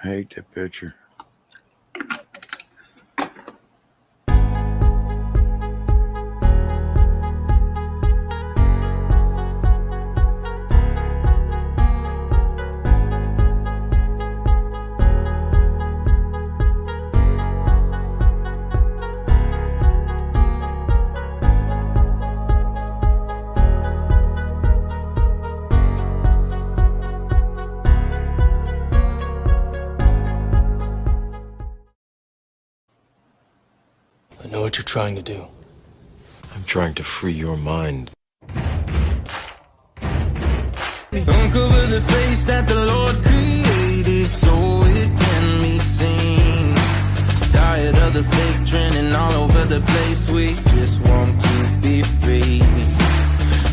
I hate that picture. I know what you're trying to do. I'm trying to free your mind. Uncover the face that the Lord created so it can be seen. Tired of the fake trending all over the place. We just want to be free.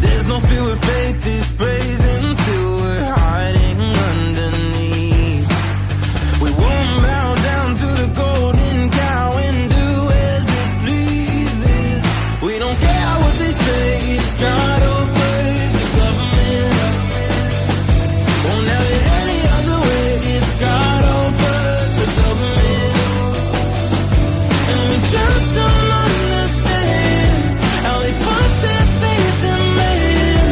There's no fear with faith is praising, still we're hiding underneath. We won't bow down to the golden cow and do as it pleases. We don't care what they say, it's God over the government. Won't have it any other way, it's God over the government. And we just don't understand how they put their faith in man.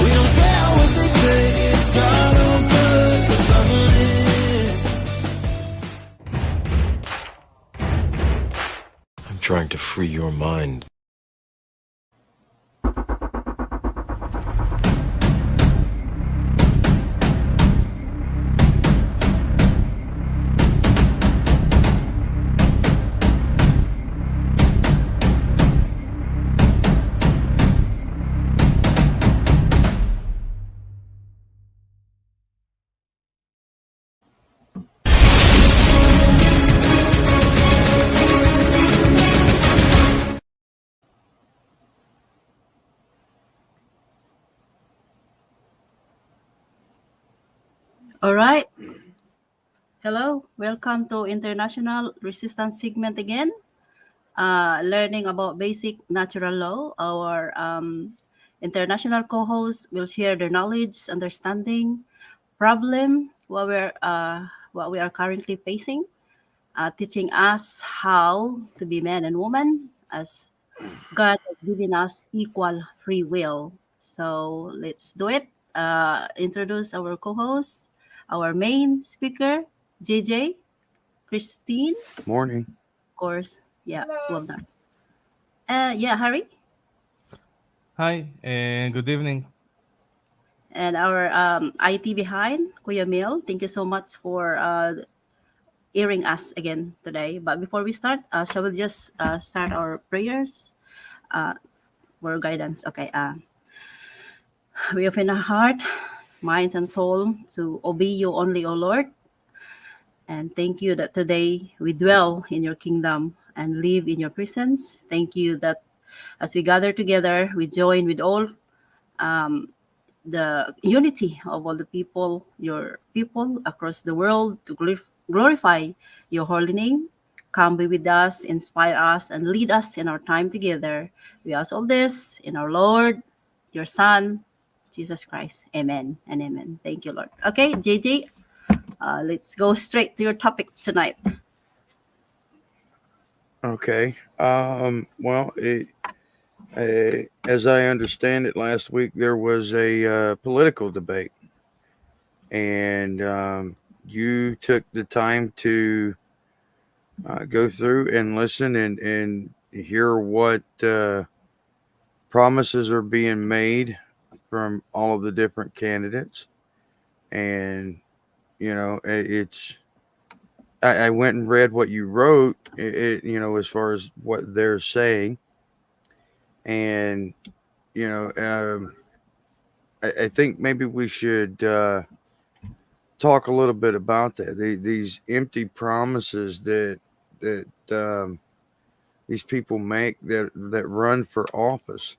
We don't care what they say, it's God over the government. I'm trying to free your mind. All right. Hello. Welcome to International Resistance segment again. Learning about basic natural law. Our international co-hosts will share their knowledge, understanding, problem, what we are currently facing, teaching us how to be men and women as God has given us equal free will. So let's do it. Introduce our co-host, our main speaker, JJ, Christine, Morning. of course. Yeah, Wovenart. Yeah, Harry, Hi, and good evening. and our IT behind, Kuya Mil. Thank you so much for hearing us again today. But before we start, shall we just start our prayers for guidance? Okay. We open our heart, minds, and soul to obey you only, O Lord. And thank you that today we dwell in your kingdom and live in your presence. Thank you that as we gather together, we join with all the unity of all the people, your people across the world to glorify your holy name. Come be with us, inspire us, and lead us in our time together. We ask all this in our Lord, your Son, Jesus Christ. Amen and amen. Thank you, Lord. Okay, JJ, let's go straight to your topic tonight. Okay. Well, as I understand it, last week there was a political debate, and you took the time to go through and listen and hear what promises are being made from all of the different candidates. And, it's I went and read what you wrote, as far as what they're saying. And, you know, um, I think maybe we should talk a little bit about that. These empty promises that these people make that run for office.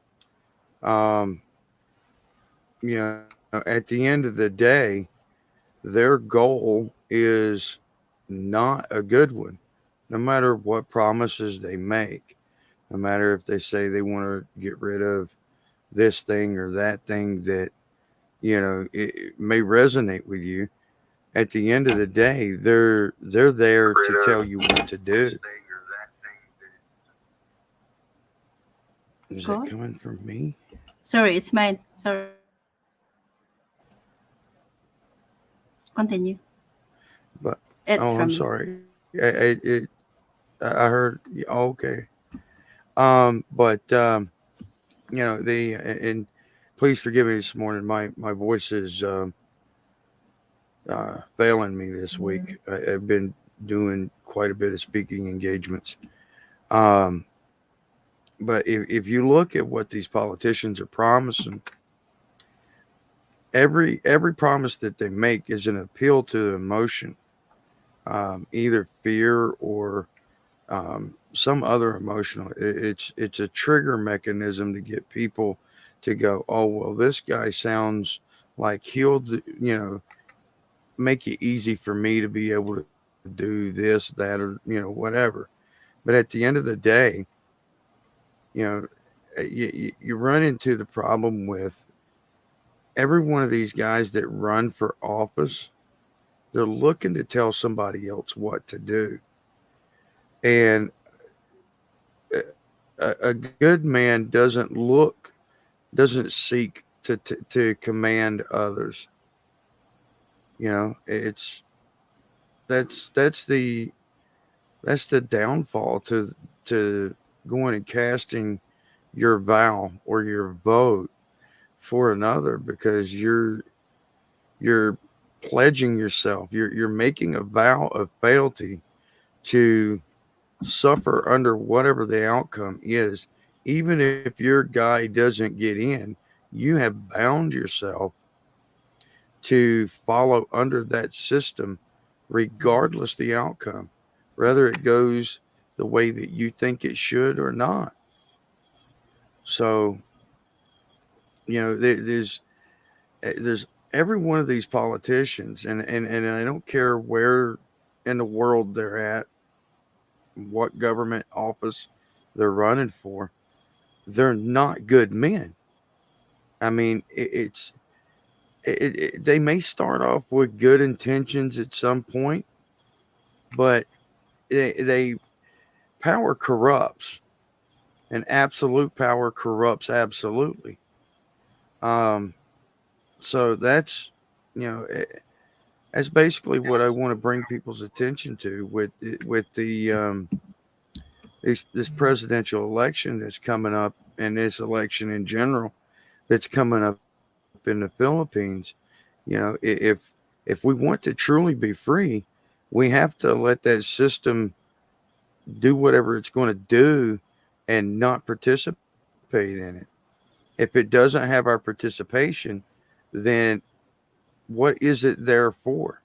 Um, at the end of the day, their goal is not a good one, no matter what promises they make, no matter if they say they want to get rid of this thing or that thing that, it may resonate with you. at the end of the day, they're there to tell you what to do. Is that Go. coming from me? Sorry, it's mine. Sorry. Continue. But It's I'm from you. sorry. I heard. Oh, okay. But and please forgive me this morning. My voice is failing me this week. I've been doing quite a bit of speaking engagements. Um, but if you look at what these politicians are promising, every promise that they make is an appeal to emotion, either fear or some other emotional. It's a trigger mechanism to get people to go, oh well, this guy sounds like make it easy for me to be able to do this, that, or whatever. But at the end of the day, you know, you run into the problem with every one of these guys that run for office. They're looking to tell somebody else what to do, and a good man doesn't seek to command others. It's that's the downfall to going and casting your vow or your vote for another, because you're pledging yourself. You're making a vow of fealty to suffer under whatever the outcome is. Even if your guy doesn't get in, you have bound yourself to follow under that system regardless the outcome, whether it goes the way that you think it should or not. So, there's every one of these politicians, and I don't care where in the world they're at, what government office they're running for, they're not good men. I mean, they may start off with good intentions at some point, but they power corrupts, and absolute power corrupts absolutely. Um, so you know eh, that's basically what I want to bring people's attention to with this presidential election that's coming up, and this election in general that's coming up in the Philippines. If we want to truly be free, we have to let that system do whatever it's going to do and not participate in it. If it doesn't have our participation, then what is it there for?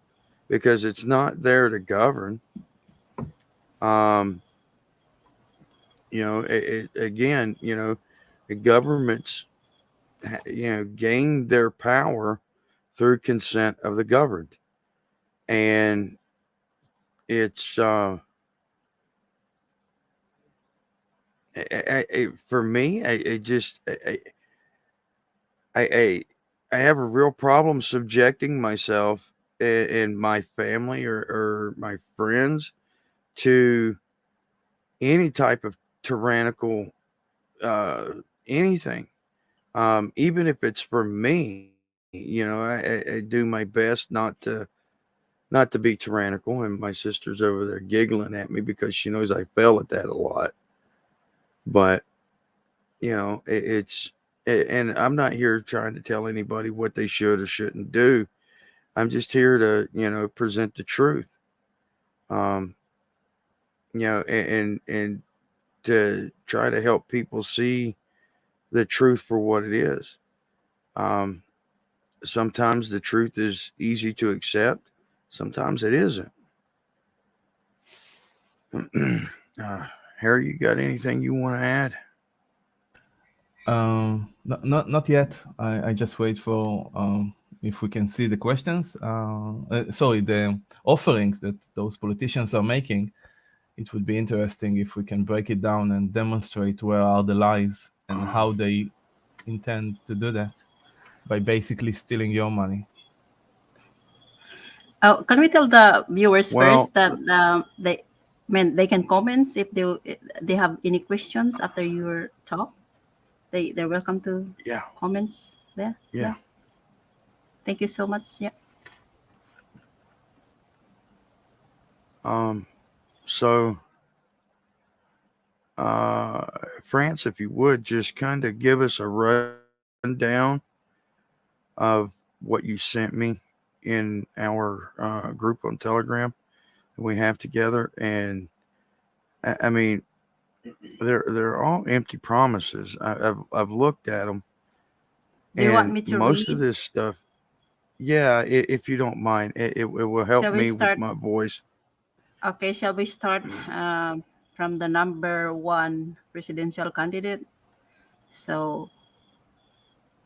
Because it's not there to govern. Um, again, the governments, gain their power through consent of the governed, and it's for me, I I have a real problem subjecting myself and my family or my friends to any type of tyrannical uh, anything. Even if it's for me, I do my best not to be tyrannical. And my sister's over there giggling at me because she knows I fail at that a lot. But and I'm not here trying to tell anybody what they should or shouldn't do. I'm just here to present the truth. Um, and to try to help people see the truth for what it is. Um, Sometimes the truth is easy to accept. Sometimes it isn't. uh, Harry, you got anything you want to add? Not yet. I just wait for if we can see the questions. Sorry, the offerings that those politicians are making. It would be interesting if we can break it down and demonstrate where are the lies and how they intend to do that by basically stealing your money. Can we tell the viewers Well, first that they can comment if they have any questions after your talk? They're welcome to yeah, comments there. yeah. Yeah. Thank you so much. Yeah. Um, so, uh, France, if you would just kind of give us a rundown of what you sent me in our group on Telegram that we have together, and I mean, they're all empty promises. I've looked at them, Do you want and me to most of read? this stuff, yeah, if you don't mind, it will help Shall we me with start? my voice. Okay, shall we start from the number one presidential candidate? So,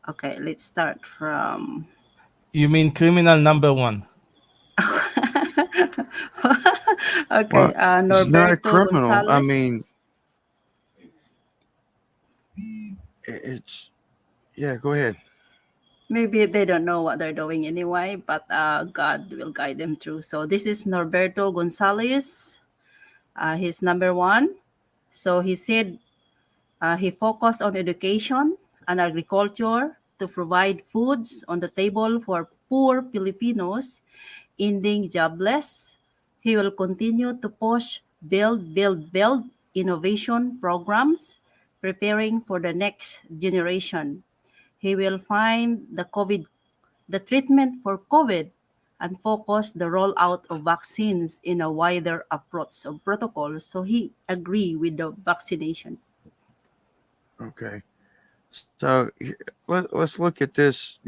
okay, let's start from. You mean criminal number one? Okay, Well, he's not a Norberto criminal. I Gonzalez. mean, it's yeah. Go ahead. Maybe they don't know what they're doing anyway, but God will guide them through. So, this is Norberto Gonzalez. He's number one. So, he said he focused on education and agriculture to provide foods on the table for poor Filipinos, ending jobless. He will continue to push build innovation programs, preparing for the next generation. He will find the treatment for COVID and focus the rollout of vaccines in a wider approach of protocols. So he agree with the vaccination. Okay. So let's look at this.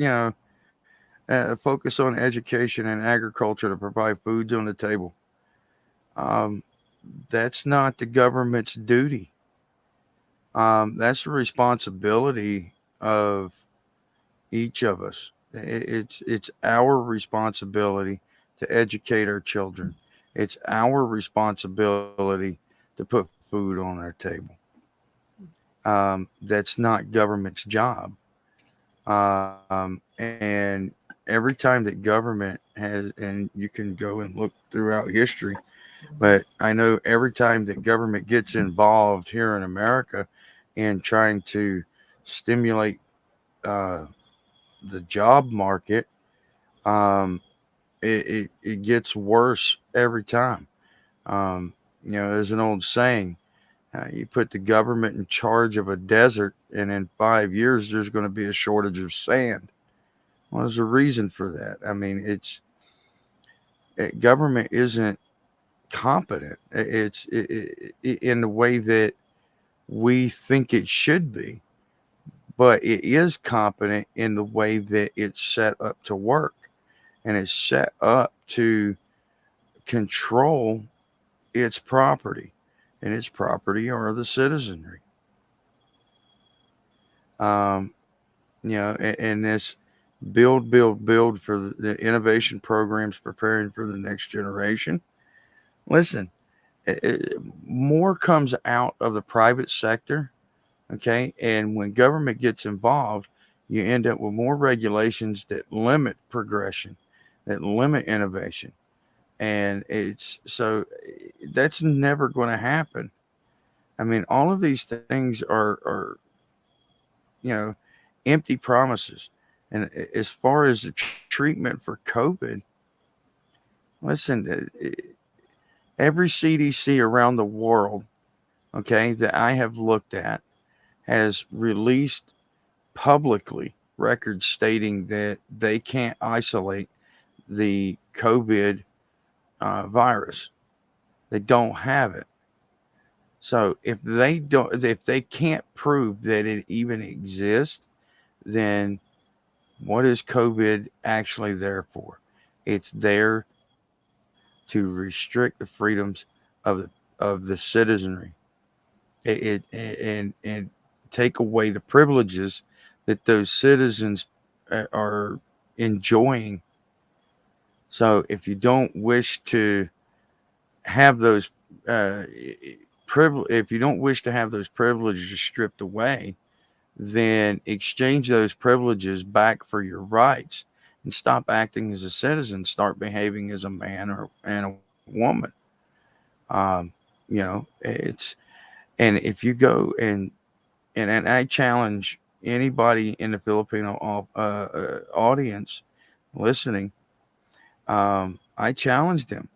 Focus on education and agriculture to provide foods on the table. Um, that's not the government's duty. That's the responsibility of each of us. It's our responsibility to educate our children. It's our responsibility to put food on our table. That's not government's job. And every time that government has, and you can go and look throughout history, but I know every time that government gets involved here in America in trying to stimulate uh, the job market, um, it gets worse every time. Um, there's an old saying: you put the government in charge of a desert, and in 5 years, there's going to be a shortage of sand. Well, there's a reason for that. I mean, government isn't competent. In the way that we think it should be, but it is competent in the way that it's set up to work, and it's set up to control its property, and its property are the citizenry. Um, and this build for the innovation programs preparing for the next generation. Listen, more comes out of the private sector, okay? And when government gets involved, you end up with more regulations that limit progression, that limit innovation. And that's never going to happen. I mean, all of these things are you know, empty promises. And as far as the treatment for COVID, listen, every CDC around the world, okay, that I have looked at has released publicly records stating that they can't isolate the COVID virus. They don't have it. So if they can't prove that it even exists, then what is COVID actually there for? It's there to restrict the freedoms of the citizenry. And take away the privileges that those citizens are enjoying. So if you don't wish to have those if you don't wish to have those privileges stripped away, then exchange those privileges back for your rights. and stop acting as a citizen, start behaving as a man or and a woman. Um, it's and if you go and I challenge anybody in the Filipino audience listening, I challenge them,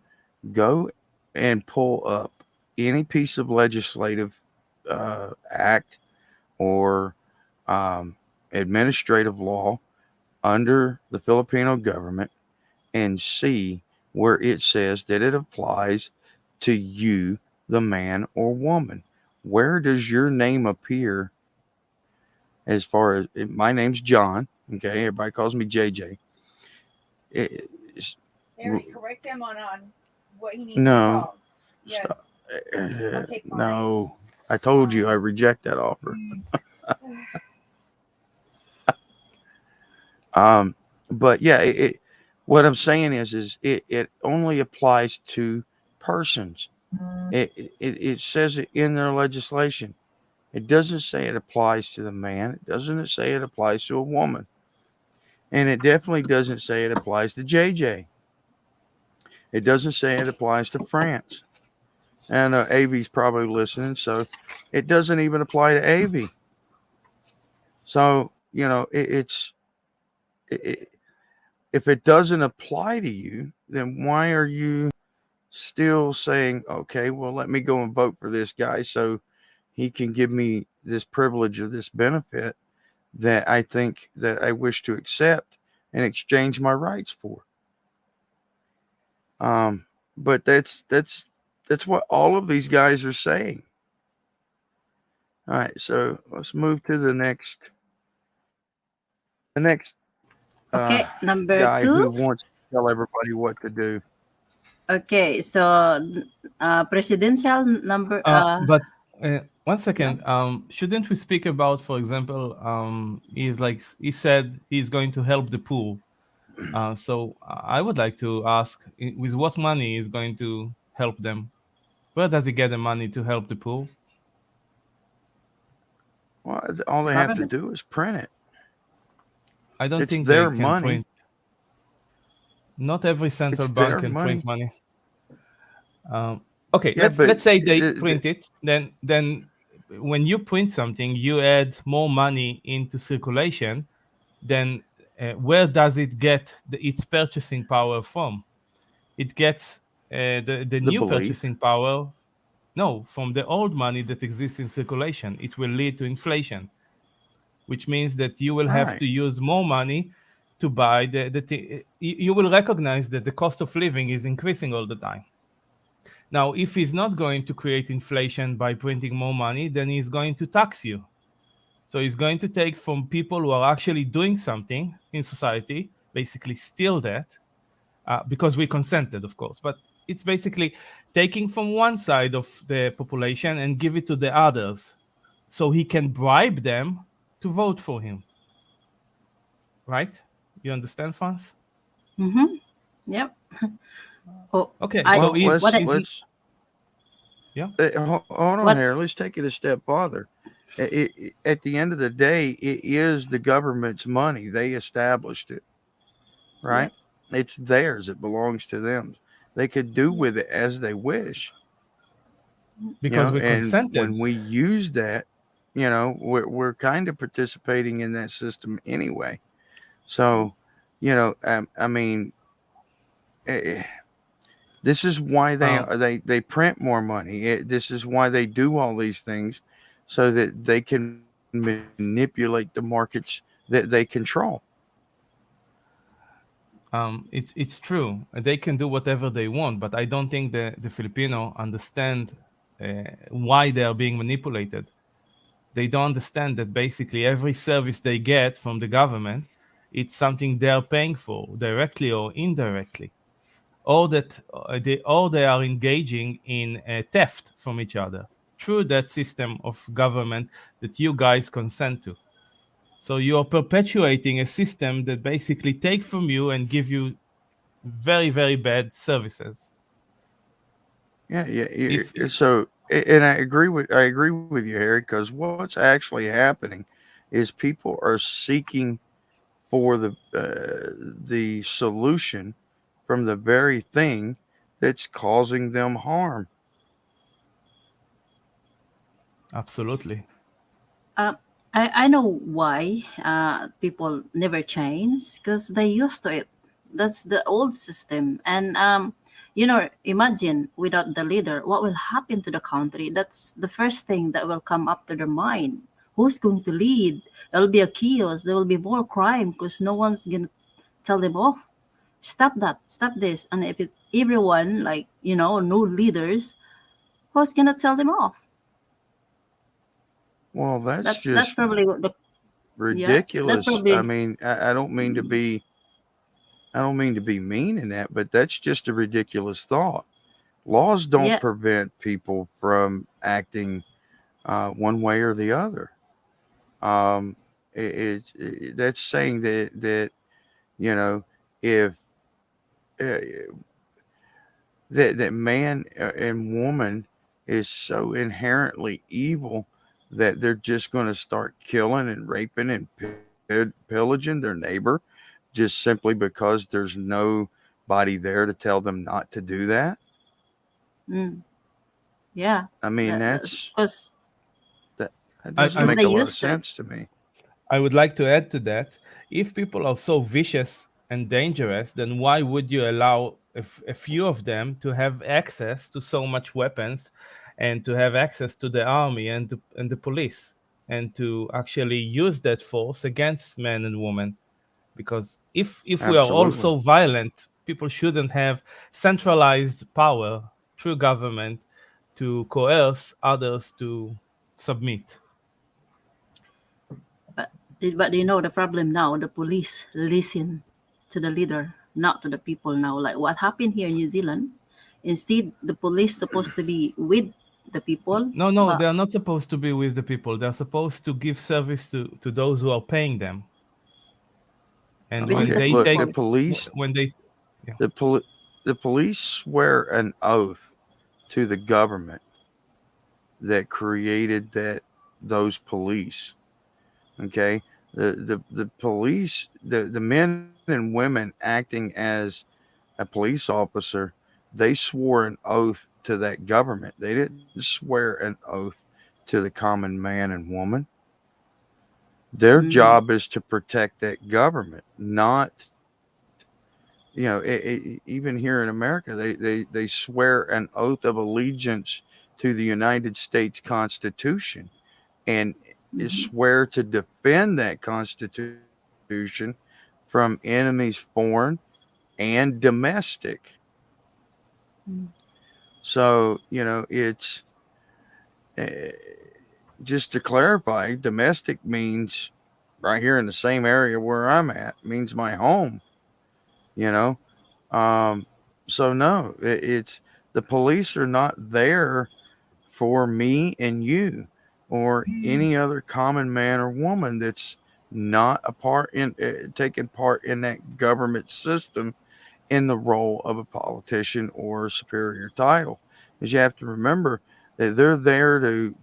go and pull up any piece of legislative act or um, administrative law under the Filipino government and see where it says that it applies to you, the man or woman. Where does your name appear as far as my name's John? Okay, everybody calls me JJ. It, it's, Harry, correct him on what he needs to be no, called. Yes. stop. Okay, fine. No, I told you I reject that offer. Um, but yeah, what I'm saying is it only applies to persons. It says it in their legislation. It doesn't say it applies to the man. It doesn't say it applies to a woman, and it definitely doesn't say it applies to JJ. It doesn't say it applies to France. And AV's probably listening, so it doesn't even apply to AV. So it, if it doesn't apply to you, then why are you still saying, okay, well, let me go and vote for this guy so he can give me this privilege or this benefit that I think that I wish to accept and exchange my rights for? But that's what all of these guys are saying. All right, so let's move to the next Okay, number guy who 2. wants to tell everybody what to do. Okay, so presidential number. But 1 second. Shouldn't we speak about, for example, he said he's going to help the poor. So I would like to ask, with what money is going to help them? Where does he get the money to help the poor? Well, all they have to do is print it. I don't It's think they their can money. print. Not every central It's bank their can money. print money. Okay, Yeah, but let's say they print it. Then when you print something, you add more money into circulation. Then where does it get its purchasing power from? It gets the the new belief. purchasing power. No, from the old money that exists in circulation. It will lead to inflation, which means that you will have Right. to use more money to buy you will recognize that the cost of living is increasing all the time. Now, if he's not going to create inflation by printing more money, then he's going to tax you. So he's going to take from people who are actually doing something in society, basically steal that, because we consented, of course. But it's basically taking from one side of the population and give it to the others, so he can bribe them to vote for him. Right? You understand, Franz? Mm-hmm. Yep. Oh, Okay, I so Well, what I, let's yeah. hold on what here. Let's take it a step farther. At the end of the day, it is the government's money. They established it, right? Yep. It's theirs. It belongs to them. They could do with it as they wish, Because we and consented. when we use that, we're kind of participating in that system anyway. So, I mean, eh, this is why Um, they print more money. This is why they do all these things, so that they can manipulate the markets that they control. it's true. They can do whatever they want, but I don't think the Filipino understand why they are being manipulated. They don't understand that basically every service they get from the government, it's something they are paying for, directly or indirectly, or that they are engaging in theft from each other through that system of government that you guys consent to. So you are perpetuating a system that basically take from you and give you very, very bad services. Yeah, yeah. If So, and I agree with you, Harry, because what's actually happening is people are seeking for the solution from the very thing that's causing them harm. Absolutely. Uh, I know why people never change because they used to it. That's the old system. And, imagine without the leader, what will happen to the country? That's the first thing that will come up to their mind. Who's going to lead? There'll be a chaos. There will be more crime because no one's going to tell them, oh, stop that, stop this. And if everyone, like, no leaders, who's going to tell them off? Well, that's That's just probably what the, yeah, that's ridiculous. I probably. mean, I don't mean to be I don't mean to be mean in that, but that's just a ridiculous thought. Laws don't Yeah. prevent people from acting one way or the other. Um, that's saying that you know if uh, that man and woman is so inherently evil that they're just going to start killing and raping and pillaging their neighbor just simply because there's nobody there to tell them not to do that. Mm, yeah. I mean, Because that that doesn't I'm they make a lot of used to it. sense to me. I would like to add to that, if people are so vicious and dangerous, then why would you allow a few of them to have access to so much weapons and to have access to the army and the police and to actually use that force against men and women? Because if we are all Absolutely. so violent, people shouldn't have centralized power through government to coerce others to submit. But the problem now, the police listen to the leader, not to the people now. Like what happened here in New Zealand. Instead, the police supposed to be with the people, No, no, they but are not supposed to be with the people. They're supposed to give service to those who are paying them. And which is when Okay, the they look, take, people. when they, yeah. the poli- the police swear an oath to the government that created those police. Okay, the police, the men and women acting as a police officer, they swore an oath to that government. They didn't swear an oath to the common man and woman. Their Mm, job is to protect that government, not even here in America, they swear an oath of allegiance to the United States Constitution and mhm, swear to defend that Constitution from enemies foreign and domestic. mm, So, it's uh, just to clarify, domestic means right here in the same area where I'm at, means my home, you know. Um, so no, it's the police are not there for me and you or any other common man or woman that's not a part in taking part in that government system in the role of a politician or a superior title. Because you have to remember that they're there to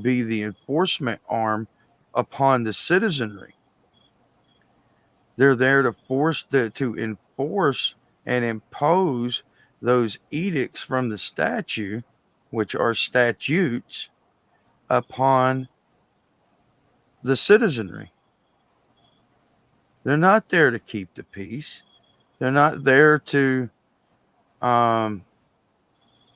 be the enforcement arm upon the citizenry. They're there to to enforce and impose those edicts from the statute, which are statutes, upon the citizenry. They're not there to keep the peace. They're not there um,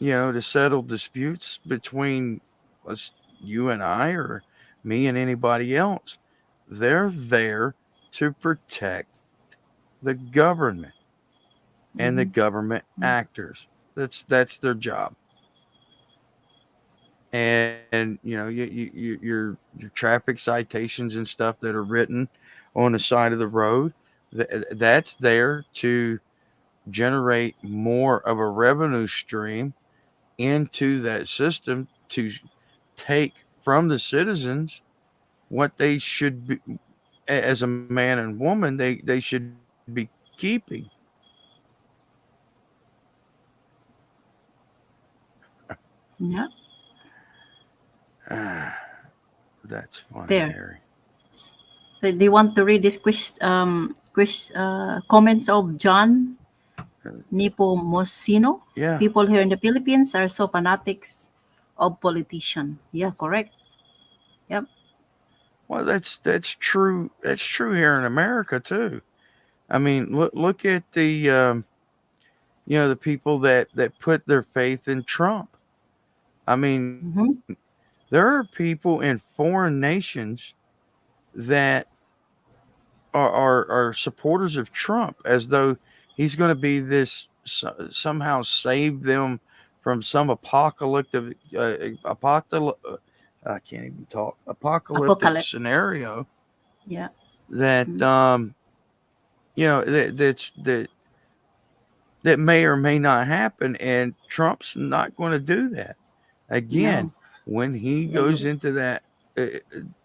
to settle disputes between us, you and I, or me and anybody else. They're there to protect the government and the mhm, government mm, actors. That's their job. And your traffic citations and stuff that are written on the side of the road, that's there to generate more of a revenue stream into that system to take from the citizens what they should be as a man and woman they should be keeping. yeah. That's funny, There. Harry. So do you want to read this comments of John Nepomuceno? Yeah. People here in the Philippines are so fanatics of politician. Yeah, correct. Yep. Well, that's true. That's true here in America too. I mean, look at the the people that put their faith in Trump. I mean, Mm-hmm. there are people in foreign nations that are supporters of Trump as though he's going to be this somehow save them from some I can't even talk apocalyptic Apocalypse. scenario Yeah. that Mm-hmm. that may or may not happen, and Trump's not going to do that again No. when he Yeah. goes into that.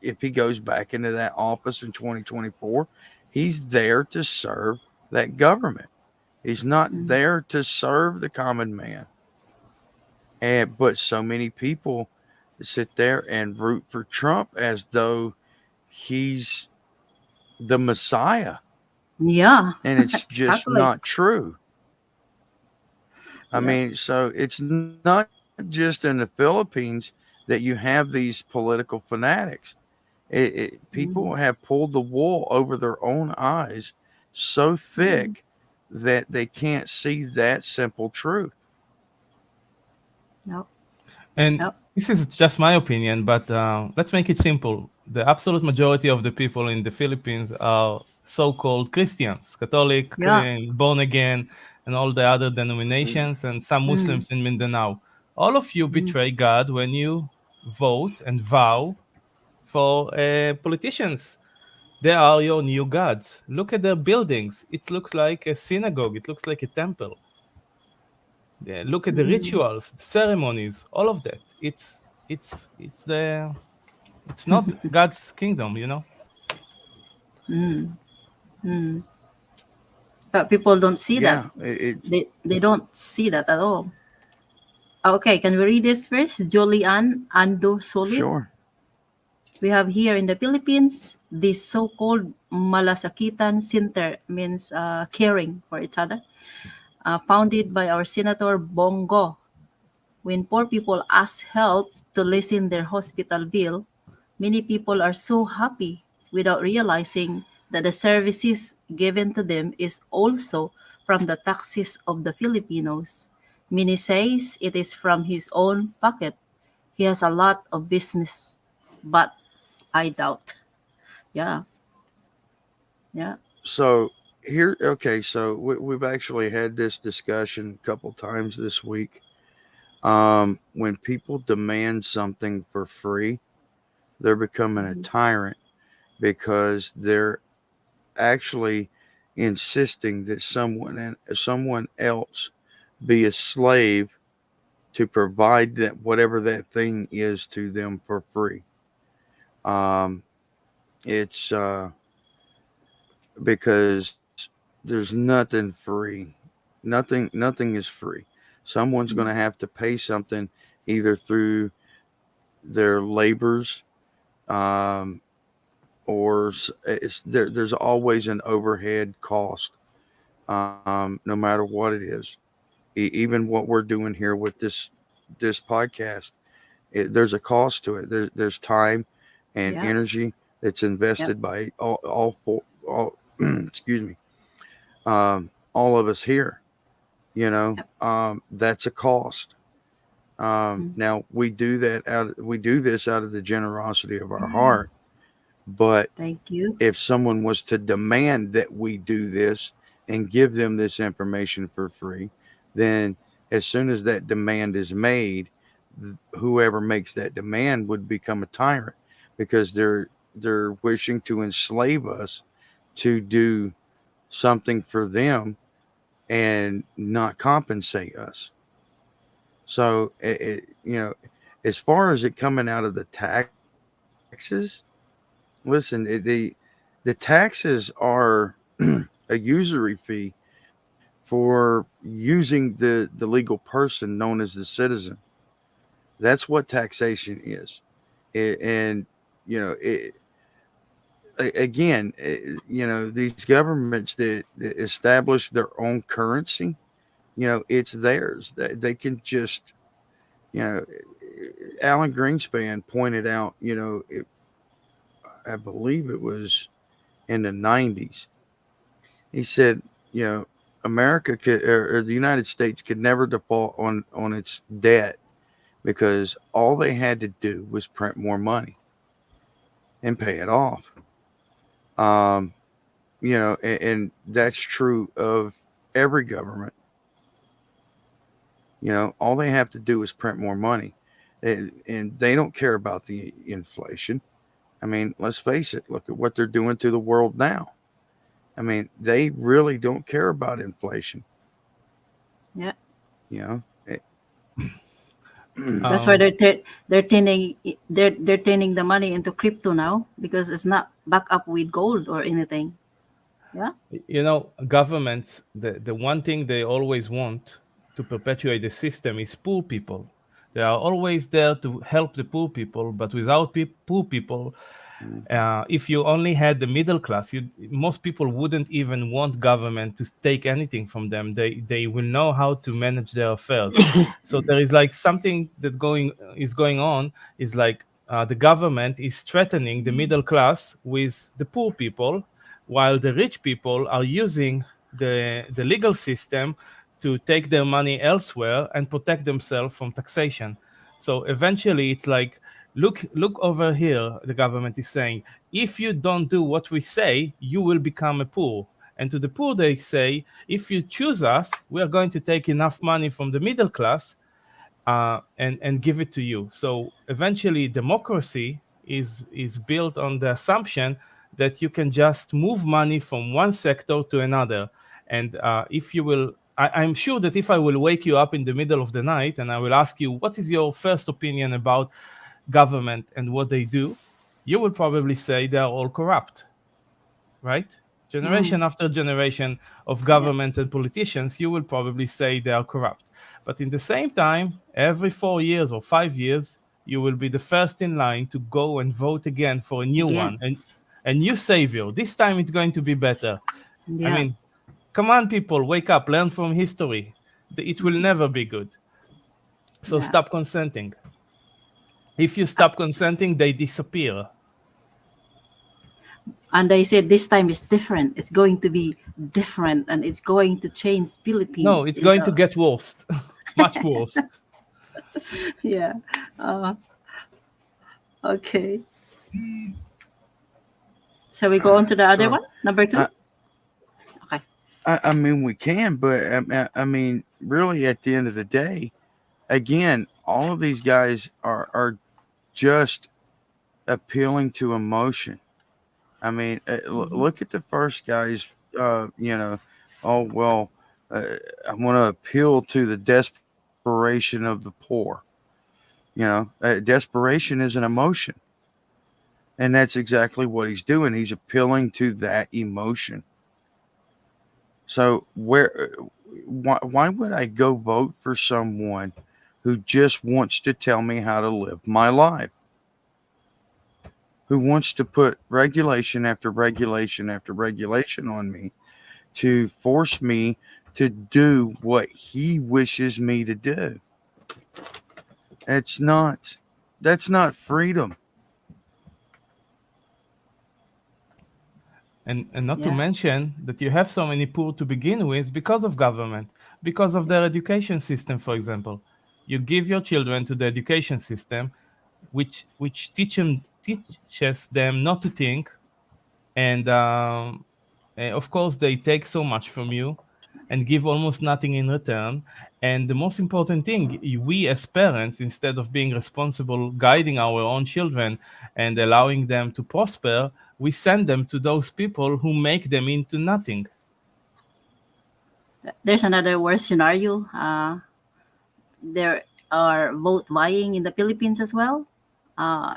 If he goes back into that office in 2024, he's there to serve that government. He's not Mm. there to serve the common man. And but so many people sit there and root for Trump as though he's the Messiah, Yeah. and it's just Exactly. not true. I Yep. mean, so it's not just in the Philippines that you have these political fanatics. People Mm. have pulled the wool over their own eyes so Mm. thick that they can't see that simple truth. Yep. And Yep. this is just my opinion, but let's make it simple. The absolute majority of the people in the Philippines are so-called Christians, Catholic, Yeah. born again, and all the other Mm. denominations, and some Mm. Muslims in Mindanao. All of you Mm. betray God when you vote and vow for politicians. They are your new gods. Look at their buildings. It looks like a synagogue. It looks like a temple. Yeah, look at the Mm. rituals, ceremonies, all of that. It's not God's kingdom, you know. Mm. Mm. But people don't see that. Yeah, it's They don't see that at all. Okay, can we read this first? Julian Ando Solid. sure. We have here in the Philippines this so-called Malasakitan Center, means caring for each other, founded by our Senator Bongo. When poor people ask help to lessen their hospital bill, many people are so happy without realizing that the services given to them is also from the taxes of the Filipinos. Many says it is from his own pocket. He has a lot of business, but I doubt. Yeah, yeah. So here, okay, so we've actually had this discussion a couple times this week. When people demand something for free, they're becoming a Mhm. tyrant because they're actually insisting that someone else be a slave to provide that whatever that thing is to them for free. Um, it's because there's nothing free. Nothing is free. Someone's going to have to pay something either through their labors, um, or there's always an overhead cost, no matter what it is. Even what we're doing here with this podcast, there's a cost to it. There's time and Yeah. energy that's Yep. invested by all four, all excuse me, all of us here. Yep. That's a cost. Mm. Now we do this out of the generosity of our heart, but Thank you. if someone was to demand that we do this and give them this information for free, then as soon as that demand is made, whoever makes that demand would become a tyrant because they're wishing to enslave us to do something for them and not compensate us. So as far as it coming out of the taxes, listen, the taxes are a usury fee for using the legal person known as the citizen. That's what taxation is. And you know, again, these governments that establish their own currency, it's theirs. They can just, you know, Alan Greenspan pointed out, I believe it was in the 90s. He said, you know, America could, or the United States could never default on its debt because all they had to do was print more money and pay it off. Um, and that's true of every government. All they have to do is print more money, and they don't care about the inflation. I mean, let's face it. Look at what they're doing to the world now. I mean, they really don't care about inflation. Yeah. You know, It- That's why Um, they're turning the money into crypto now because it's not back up with gold or anything. Yeah. Governments, the one thing they always want to perpetuate the system is poor people. They are always there to help the poor people, but without poor people, Mhm. if you only had the middle class, most people wouldn't even want government to take anything from them. They will know how to manage their affairs. So there is like something that is going on is like the government is threatening the middle class with the poor people, while the rich people are using the legal system to take their money elsewhere and protect themselves from taxation. So eventually it's like, look over here, the government is saying, if you don't do what we say, you will become a poor. And to the poor they say, if you choose us, we are going to take enough money from the middle class and give it to you. So eventually, democracy is built on the assumption that you can just move money from one sector to another. And if you will, I'm sure that if I will wake you up in the middle of the night and I will ask you, what is your first opinion about government and what they do, you will probably say they are all corrupt, right? Mm. Generation after generation of Yeah. governments and politicians, you will probably say they are corrupt. But in the same time, every 4 years or 5 years, you will be the first in line to go and vote again for a new one, Again. and a new savior. This time it's going to be better. I Yeah. mean, come on, people, wake up, learn from history. It will never be good. So Yeah. stop consenting. If you stop consenting, they disappear. And they said this time is different. It's going to be different, and it's going to change No, Philippines it's in going to the. get worse, much worse. Yeah. Uh, okay. Shall we all go on right. to the other So one, number I, two? Okay. I mean, we can, but I mean, really, at the end of the day, again, all of these guys are just appealing to emotion. I mean, Hmm. look at the first guys. Oh well, I want to appeal to the desperation of the poor. Desperation is an emotion, and that's exactly what he's doing. He's appealing to that emotion. So why would I go vote for someone who just wants to tell me how to live my life? Who wants to put regulation after regulation after regulation on me to force me to do what he wishes me to do? It's not That's not freedom. And not to Yeah. mention that you have so many poor to begin with because of government, because of their education system, for example. You give your children to the education system, which teaches them not to think, and of course they take so much from you and give almost nothing in return. And the most important thing, we as parents, instead of being responsible guiding our own children and allowing them to prosper, we send them to those people who make them into nothing. There's another worse scenario. There are vote buying in the Philippines as well. Uh,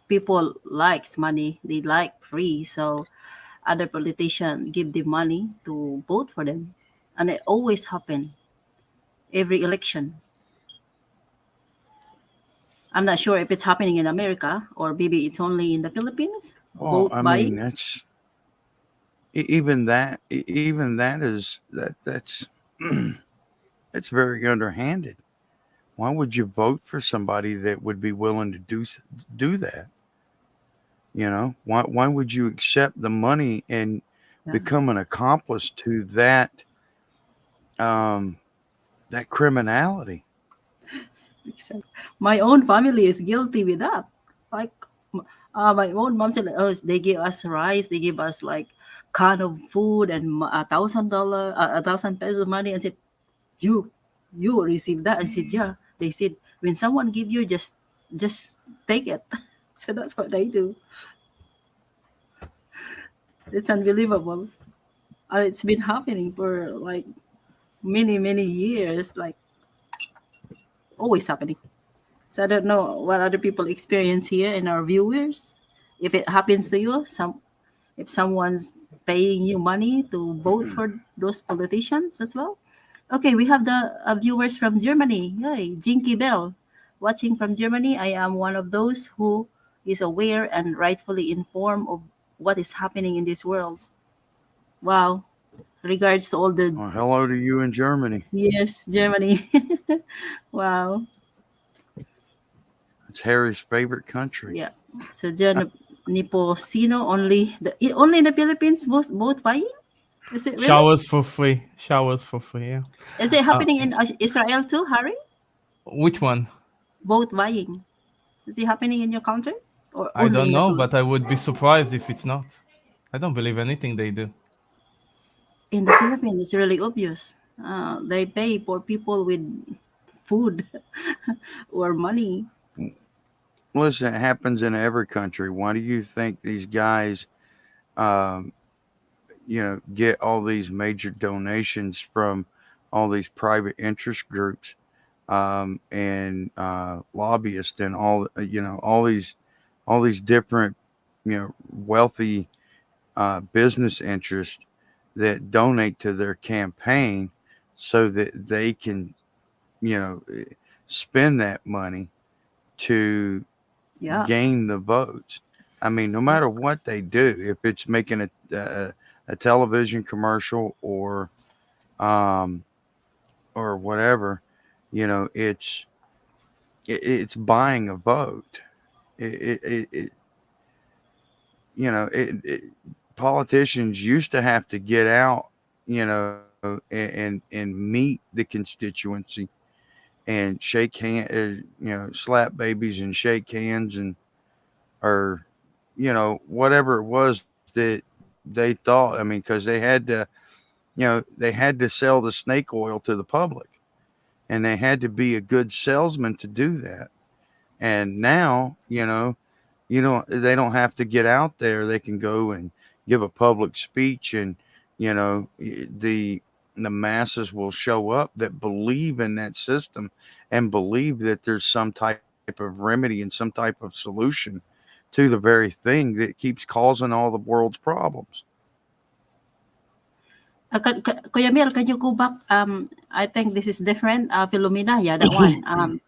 People likes money. They like free. So other politicians give them money to vote for them, and it always happen every election. I'm not sure if it's happening in America or maybe it's only in the Philippines, Well, vote I mean, buying? even that is that's it's very underhanded. Why would you vote for somebody that would be willing to do that? You know, why would you accept the money and Yeah. become an accomplice to um that criminality? Exactly. My own family is guilty with that. Like, my own mom said, oh, they give us rice, they give us like can of food and $1,000, 1,000 pesos money, and said, you, you will receive that. I said, yeah. They said, when someone give you, just take it. So that's what they do. It's unbelievable. It's been happening for like many years, like always happening. So I don't know what other people experience here in our viewers. If it happens to you, if someone's paying you money to vote for those politicians as well. Okay, we have the viewers from Germany. Yay, Jinky Bell. Watching from Germany, I am one of those who is aware and rightfully informed of what is happening in this world. Wow. Regards to all the, Well, hello to you in Germany. yes, Germany. Wow. It's Harry's favorite country. Yeah. So John Niposino only in the Philippines both buying? Is it really? Showers for free. Showers for free. Yeah. Is it Uh, happening in Israel too, Harry? which one? Both buying. Is it happening in your country or I only don't in the know, but I Philippines? would be surprised if it's not. I don't believe anything they do. In the Philippines, it's really obvious. They pay for people with food or money. Listen, it happens in every country. Why do you think these guys, um, get all these major donations from all these private interest groups and lobbyists and all these different wealthy business interests that donate to their campaign so that they can spend that money to Yeah. gain the votes. I mean, no matter what they do, if it's making a television commercial um, or whatever, it's it's buying a vote. It politicians used to have to get out, and meet the constituency and shake hand, slap babies and shake hands or whatever it was that they thought. I mean, because they had to sell the snake oil to the public, and they had to be a good salesman to do that. And now, they don't have to get out there. They can go and give a public speech, and the masses will show up that believe in that system and believe that there's some type of remedy and some type of solution to the very thing that keeps causing all the world's problems. Kuya Mel, can you go back? I think this is different. Philomena, yeah, that one.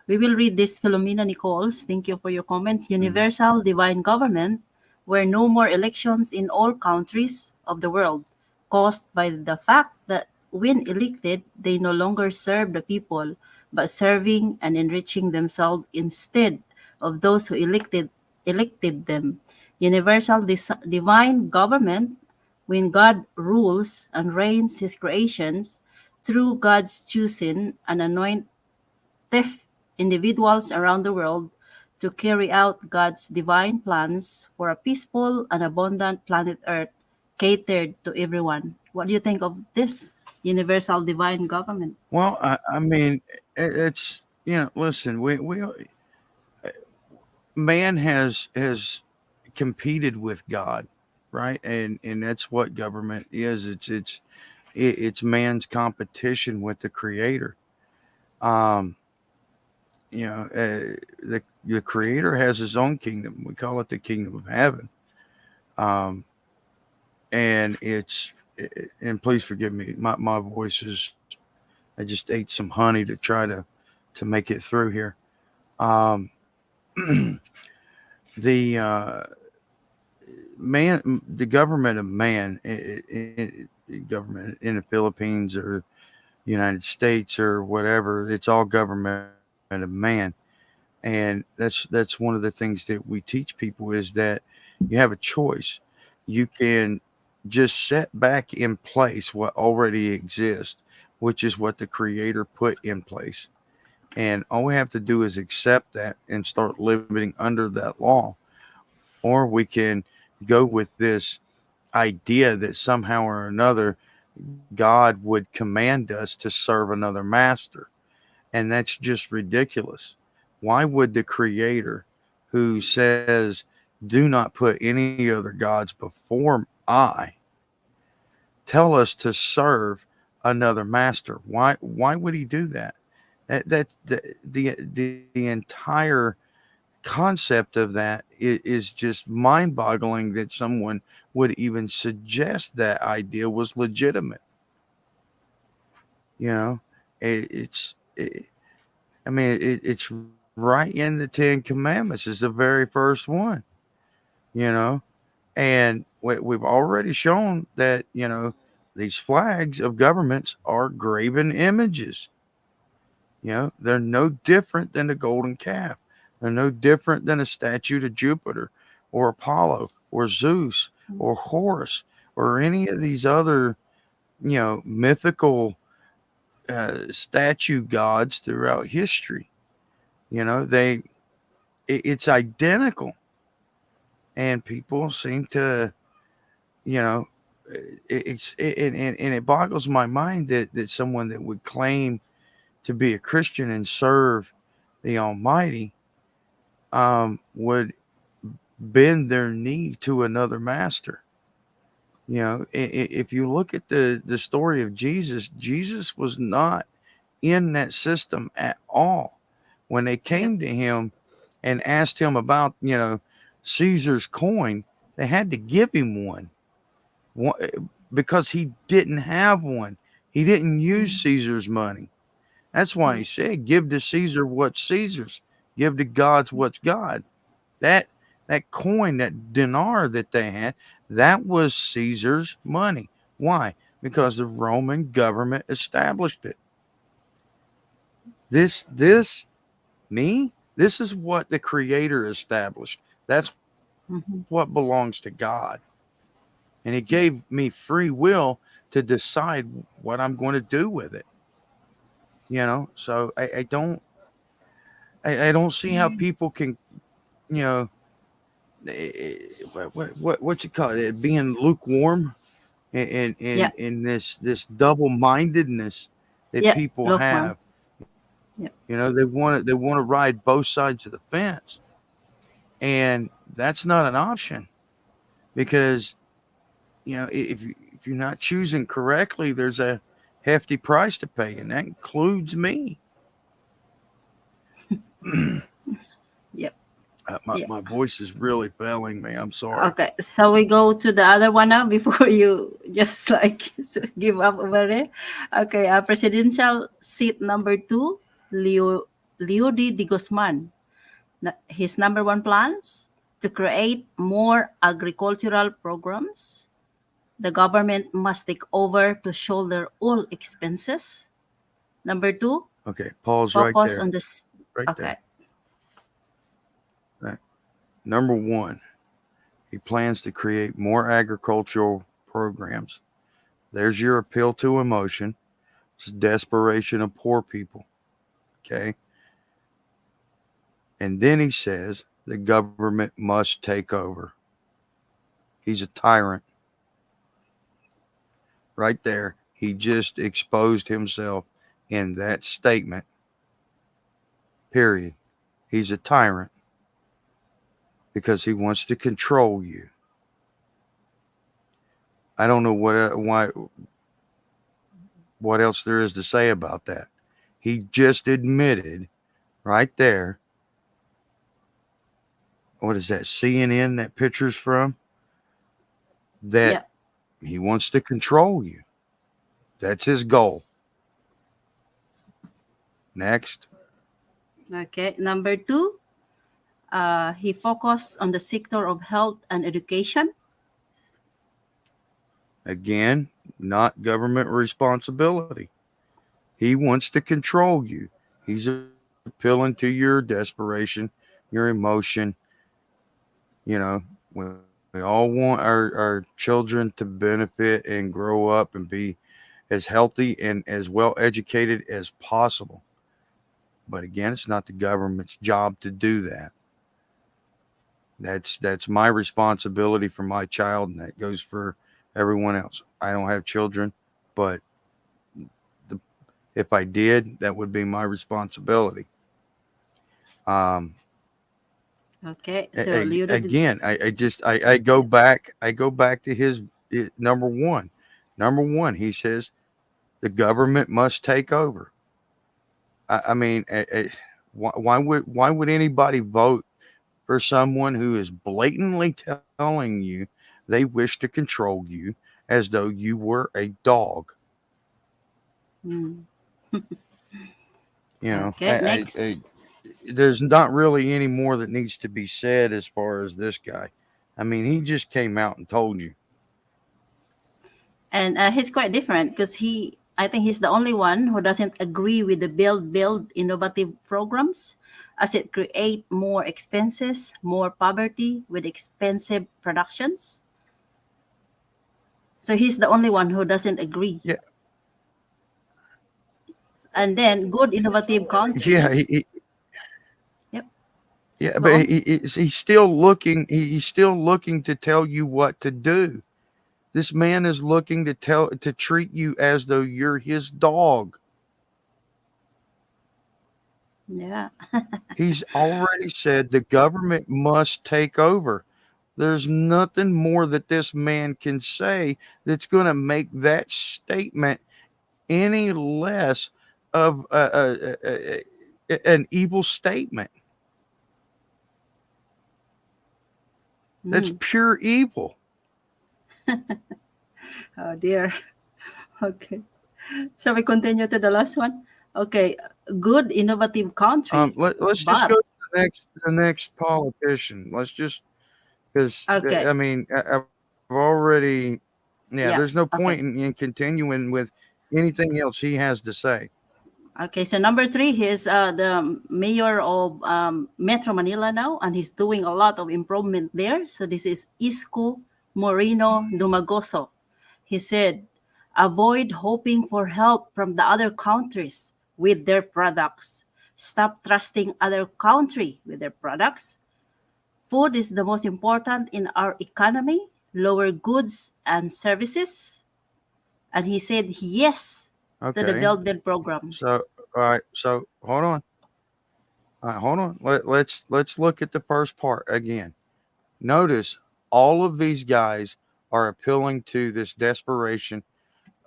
We will read this, Philomena Nichols. Thank you for your comments. Mhm. Universal divine government, where no more elections in all countries of the world, caused by the fact that when elected, they no longer serve the people, but serving and enriching themselves instead of those who elected them. Universal divine government, when God rules and reigns his creations through God's choosing and anointed individuals around the world to carry out God's divine plans for a peaceful and abundant planet Earth catered to everyone. What do you think of this universal divine government? Well, I mean, it's listen, man has competed with God, right? And that's what government is. It's man's competition with the Creator. Um, the Creator has His own kingdom. We call it the kingdom of heaven. Um, and and please forgive me, my voice is. I just ate some honey to try to make it through here. Um, the the government of man, government in the Philippines or United States or whatever, it's all government of man. And that's one of the things that we teach people is that you have a choice. You can just set back in place what already exists, which is what the creator put in place. And all we have to do is accept that and start living under that law. Or we can go with this idea that somehow or another God would command us to serve another master. And that's just ridiculous. Why would the creator who says, do not put any other gods before I, tell us to serve another master? Why would he do that? The entire concept of that is just mind-boggling that someone would even suggest that idea was legitimate. You know, it's I mean, it's right in the Ten Commandments. It's the very first one, you know, and we've already shown that, these flags of governments are graven images. They're no different than the golden calf. They're no different than a statue to Jupiter or Apollo or Zeus or Horus or any of these other, mythical statue gods throughout history. They it's identical, and people seem to, you know, and it boggles my mind that someone that would claim to be a Christian and serve the Almighty would bend their knee to another master. If you look at the story of Jesus, Jesus was not in that system at all. When they Yep. came to him and asked him about, Caesar's coin, they had to give him one because he didn't have one. He didn't use Caesar's money. That's why he said, "Give to Caesar what's Caesar's. Give to God's what's God." That that coin, that dinar that they had, that was Caesar's money. Why? Because the Roman government established it. This me, this is what the Creator established. That's what belongs to God. And he gave me free will to decide what I'm going to do with it. So I don't see how people can, you know, what you call it, being lukewarm Yep. in this double mindedness that Yep. people Lukewarm. have. Yep. They want to ride both sides of the fence, and that's not an option because if you're not choosing correctly, there's a hefty price to pay, and that includes me. Yep. My, Yeah. my voice is really failing me. I'm sorry. Okay. So we go to the other one now before you just like give up over it. Okay. Presidential seat number 2, Leo de Guzman. His number 1 plans to create more agricultural programs. The government must take over to shoulder all expenses. Number 2, Okay, pause right focus there. on this. Right Okay. there. Right. Number one, he plans to create more agricultural programs. There's your appeal to emotion. It's desperation of poor people. Okay. And then he says the government must take over. He's a tyrant. Right there. He just exposed himself in that statement. Period. He's a tyrant because he wants to control you. I don't know what else there is to say about that. He just admitted right there. What is that? CNN that picture's from? That Yeah. he wants to control you. That's his goal. Next. Okay. Number 2, he focused on the sector of health and education. Again, not government responsibility. He wants to control you. He's appealing to your desperation, your emotion. You know, we all want our children to benefit and grow up and be as healthy and as well educated as possible. But again, it's not the government's job to do that. That's my responsibility for my child, and that goes for everyone else. I don't have children, but the, if I did, that would be my responsibility. Um, Okay, so Leonardo, again, I go back to his number one. Number one, he says the government must take over. I mean, why would anybody vote for someone who is blatantly telling you they wish to control you as though you were a dog? mm, You know, okay, next. there's not really any more that needs to be said as far as this guy. I mean, he just came out and told you. And he's quite different because I think he's the only one who doesn't agree with the build innovative programs, as it create more expenses, more poverty with expensive productions. So he's the only one who doesn't agree. Yeah, And then good innovative country. yeah, Yep. yeah, Go but on. he's still looking. He's still looking to tell you what to do. This man is looking to treat you as though you're his dog. Yeah. He's already said the government must take over. There's nothing more that this man can say that's going to make that statement any less of an evil statement. That's Mm. pure evil. Oh dear. Okay. So we continue to the last one. Okay. Good innovative country. Let's just go But to the next politician. Let's just because okay. I mean I've already yeah. There's Yeah. no point Okay. in continuing with anything else he has to say. Okay, so number three, he's the mayor of Metro Manila now, and he's doing a lot of improvement there. So this is Isco Moreno Dumagoso. He said, avoid hoping for help from the other countries with their products. Stop trusting other country with their products. Food is the most important in our economy. Lower goods and services. And he said yes to the Okay. Build program. So all right. So hold on. All right, hold on. Let's look at the first part again. Notice all of these guys are appealing to this desperation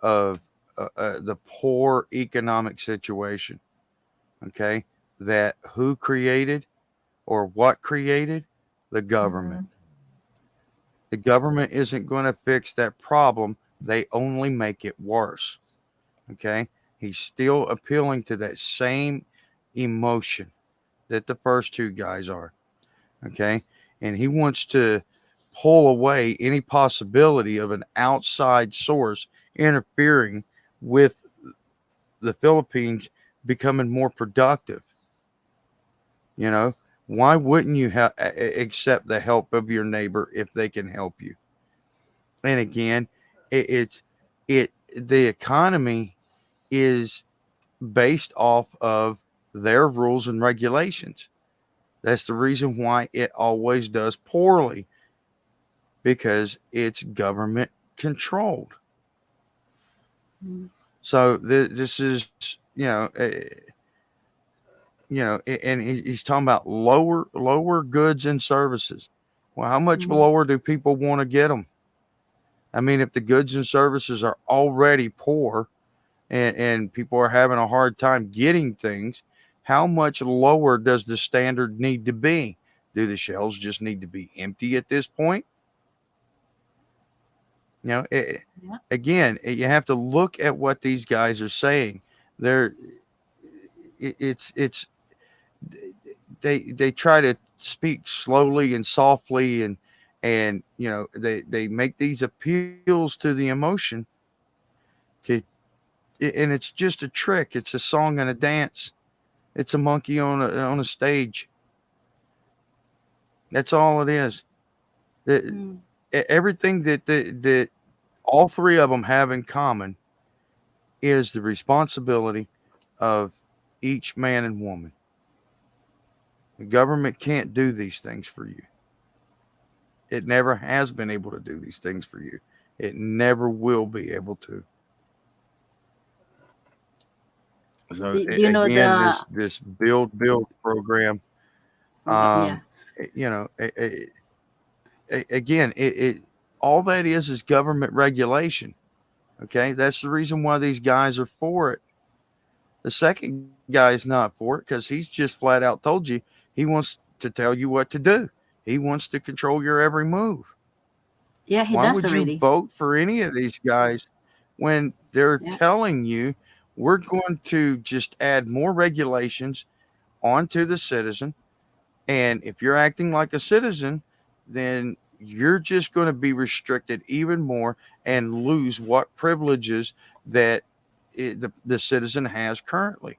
of the poor economic situation. Okay, that who created or what created the government. The government isn't going to fix that problem. They only make it worse. Okay, he's still appealing to that same emotion that the first two guys are. Okay, and he wants to pull away any possibility of an outside source interfering with the Philippines becoming more productive. You know, why wouldn't you accept the help of your neighbor if they can help you? And again, it's the economy is based off of their rules and regulations. That's the reason why it always does poorly, because it's government controlled. So this is, and he's talking about lower goods and services. Well, how much lower do people want to get them? I mean, if the goods and services are already poor and people are having a hard time getting things, how much lower does the standard need to be? Do the shelves just need to be empty at this point? You know, again, you have to look at what these guys are saying. They're it's they try to speak slowly and softly and And they make these appeals to the emotion, to and it's just a trick. It's a song and a dance. It's a monkey on a stage. That's all it is. Everything that all three of them have in common is the responsibility of each man and woman. The government can't do these things for you. It never has been able to do these things for you. It never will be able to. So Do you know again, the this build program, program? Yeah. you know, again, it all that is government regulation. Okay, that's the reason why these guys are for it. The second guy is not for it because he's just flat out told you he wants to tell you what to do. He wants to control your every move. Yeah, he Why does would you already. vote for any of these guys when they're Yeah. telling you we're going to just add more regulations onto the citizen? And if you're acting like a citizen, then you're just going to be restricted even more and lose what privileges that the citizen has currently.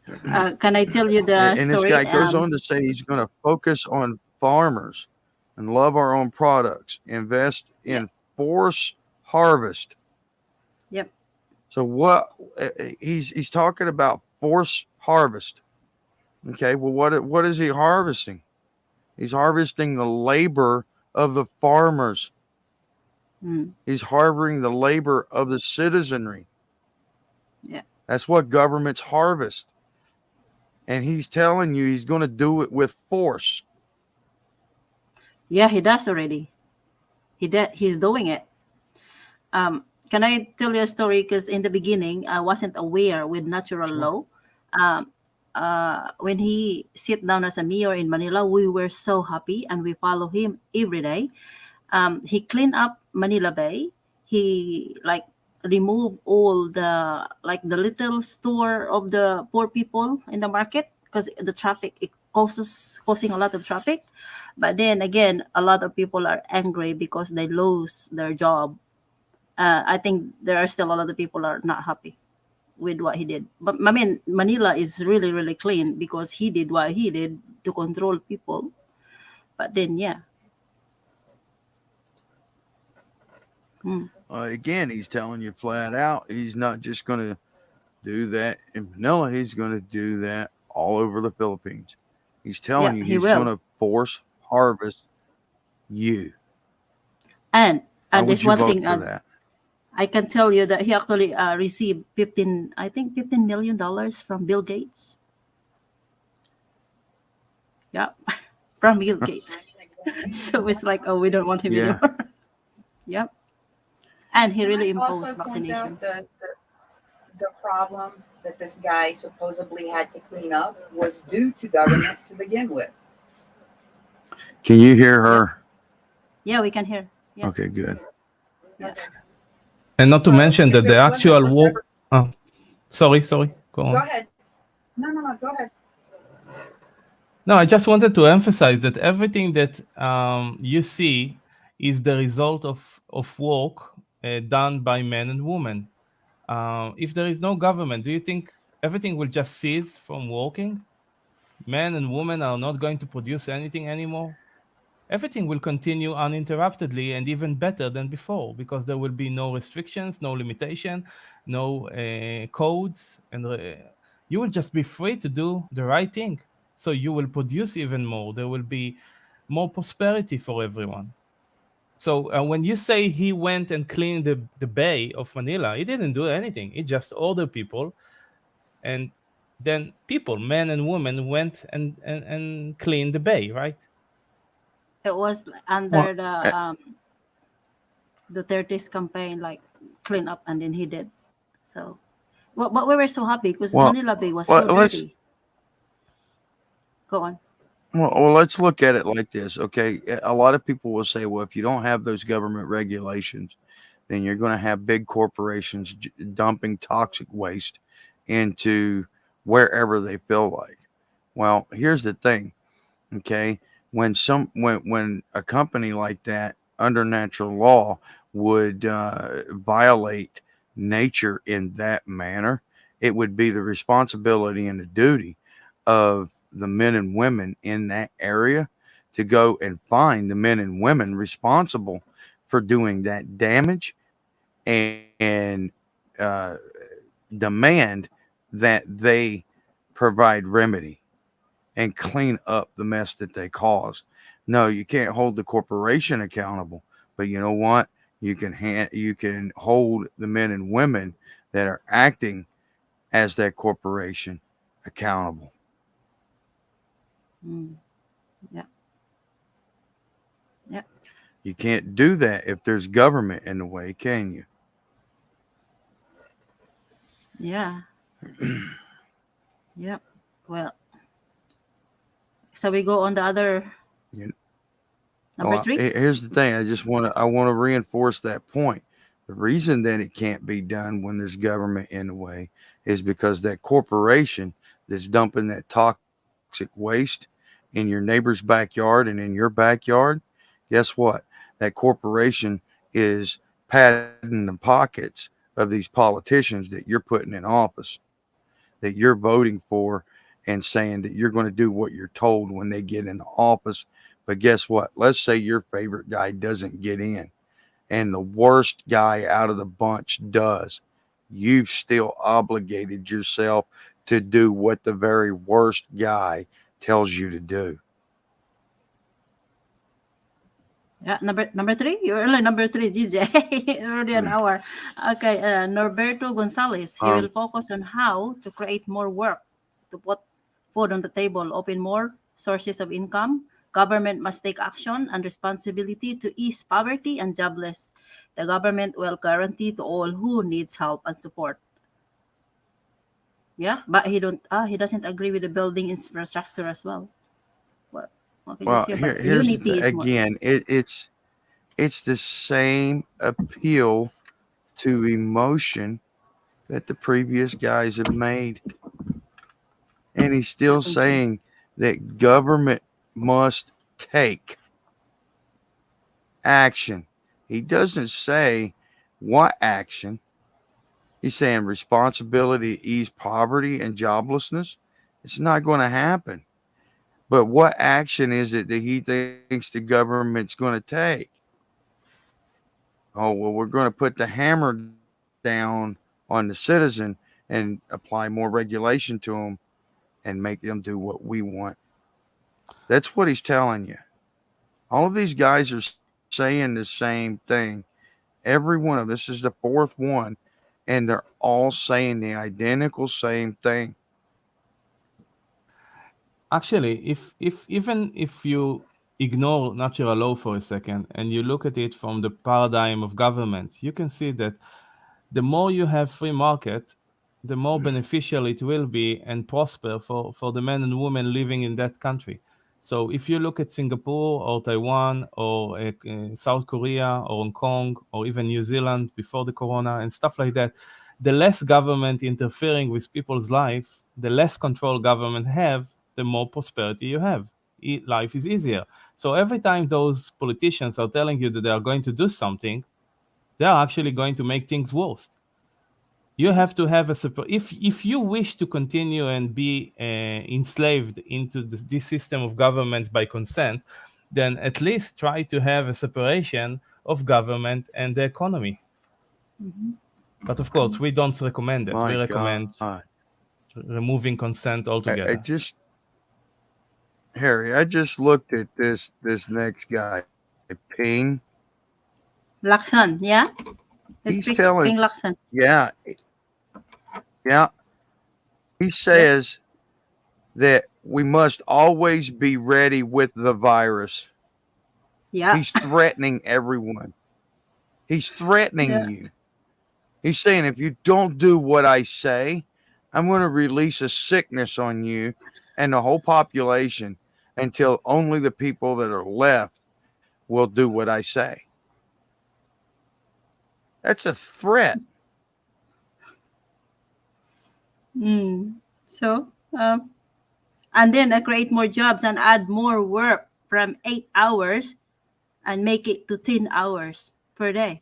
Can I tell you the And this guy story? goes on to say he's going to focus on farmers and love our own products, invest Yeah. in force harvest. Yep. So what he's talking about force harvest. Okay, well what is he harvesting? He's harvesting the labor of the farmers. He's harvesting the labor of the citizenry. Yeah. That's what governments harvest. And he's telling you he's going to do it with force. Yeah, he does already. He's doing it. Can I tell you a story? Because in the beginning, I wasn't aware with natural law. When he sit down as a mayor in Manila, we were so happy and we follow him every day. He cleaned up Manila Bay. He remove all the the little store of the poor people in the market because the traffic it causing a lot of traffic. But then again, a lot of people are angry because they lose their job. I think there are still a lot of people are not happy with what he did. But I mean, Manila is really, really clean because he did what he did to control people. But then, yeah. Again, he's telling you flat out, he's not just going to do that in Manila. He's going to do that all over the Philippines. He's telling you he's going to force harvest you. And How would there's you one vote thing for that? I can tell you that he actually received $15 million from Bill Gates. Yeah, from Bill Gates. So it's like, oh, we don't want him anymore. Yep. And he really imposed also vaccination. Point out the problem that this guy supposedly had to clean up was due to government to begin with. Can you hear her? Yeah, we can hear. Yeah. Okay, good. Yeah. And not to mention that the actual war. Sorry. Go on. Go ahead. No, go ahead. No, I just wanted to emphasize that everything that you see is the result of work done by men and women. If there is no government, do you think everything will just cease from working? Men and women are not going to produce anything anymore? Everything will continue uninterruptedly and even better than before because there will be no restrictions, no limitation, no codes, and you will just be free to do the right thing. So you will produce even more. There will be more prosperity for everyone. So when you say he went and cleaned the bay of Manila, he didn't do anything. He just ordered people, and then people, men and women, went and cleaned the bay, right? It was under the 30s campaign, like clean up, and then he did. So, but we were so happy because Manila Bay was so dirty. Go on. Well, let's look at it like this, okay? A lot of people will say, well, if you don't have those government regulations, then you're going to have big corporations dumping toxic waste into wherever they feel like. Well, here's the thing, Okay, when a company like that under natural law would violate nature in that manner, it would be the responsibility and the duty of the men and women in that area to go and find the men and women responsible for doing that damage and uh, demand that they provide remedy and clean up the mess that they caused. No, you can't hold the corporation accountable, but you know what? You can hold the men and women that are acting as that corporation accountable. Mm. Yeah. Yeah. You can't do that if there's government in the way, can you? Yeah. Yep. Well, so we go on the other You number three. Here's the thing. I want to reinforce that point. The reason that it can't be done when there's government in the way is because that corporation that's dumping that toxic waste in your neighbor's backyard and in your backyard, guess what? That corporation is padding the pockets of these politicians that you're putting in office, that you're voting for, and saying that you're going to do what you're told when they get into office. But guess what? Let's say your favorite guy doesn't get in and the worst guy out of the bunch does. You've still obligated yourself to do what the very worst guy tells you to do. Yeah, number three. You're early number three, GJ. Already an hour. Okay, Norberto Gonzalez. He will Um, focus on how to create more work, to put food on the table, open more sources of income. Government must take action and responsibility to ease poverty and jobless. The government will guarantee to all who needs help and support. Yeah, but he doesn't agree with the building infrastructure as well. What what can you well, say about that? here's the Unity is more. again. It's the same appeal to emotion that the previous guys have made, and he's still Thank you. saying that government must take action. He doesn't say what action. He's saying responsibility to ease poverty and joblessness. It's not going to happen. But what action is it that he thinks the government's going to take? Oh, well, we're going to put the hammer down on the citizen and apply more regulation to them and make them do what we want. That's what he's telling you. All of these guys are saying the same thing. Every one of this is the fourth one, and they're all saying the identical same thing. Actually, if even if you ignore natural law for a second and you look at it from the paradigm of governments, you can see that the more you have free market, the more beneficial it will be and prosper for the men and women living in that country. So if you look at Singapore or Taiwan or South Korea or Hong Kong or even New Zealand before the corona and stuff like that, the less government interfering with people's life, the less control government have, the more prosperity you have. Life is easier. So every time those politicians are telling you that they are going to do something, they are actually going to make things worse. You have to have a if you wish to continue and be enslaved into this system of governments by consent, then at least try to have a separation of government and the economy. Mhm. But of course, we don't recommend it. We My recommend God. removing consent I altogether. just Harry, I just looked at this next guy, Ping. Lakson, yeah? Let's He's speak telling Ping Lakson. yeah, yeah. He Yep. says that we must always be ready with the virus. Yeah. He's threatening everyone. He's threatening Yeah. you. He's saying if you don't do what I say, I'm going to release a sickness on you and the whole population until only the people that are left will do what I say. That's a threat. Mm. So, and then create more jobs and add more work from 8 hours and make it to 10 hours per day.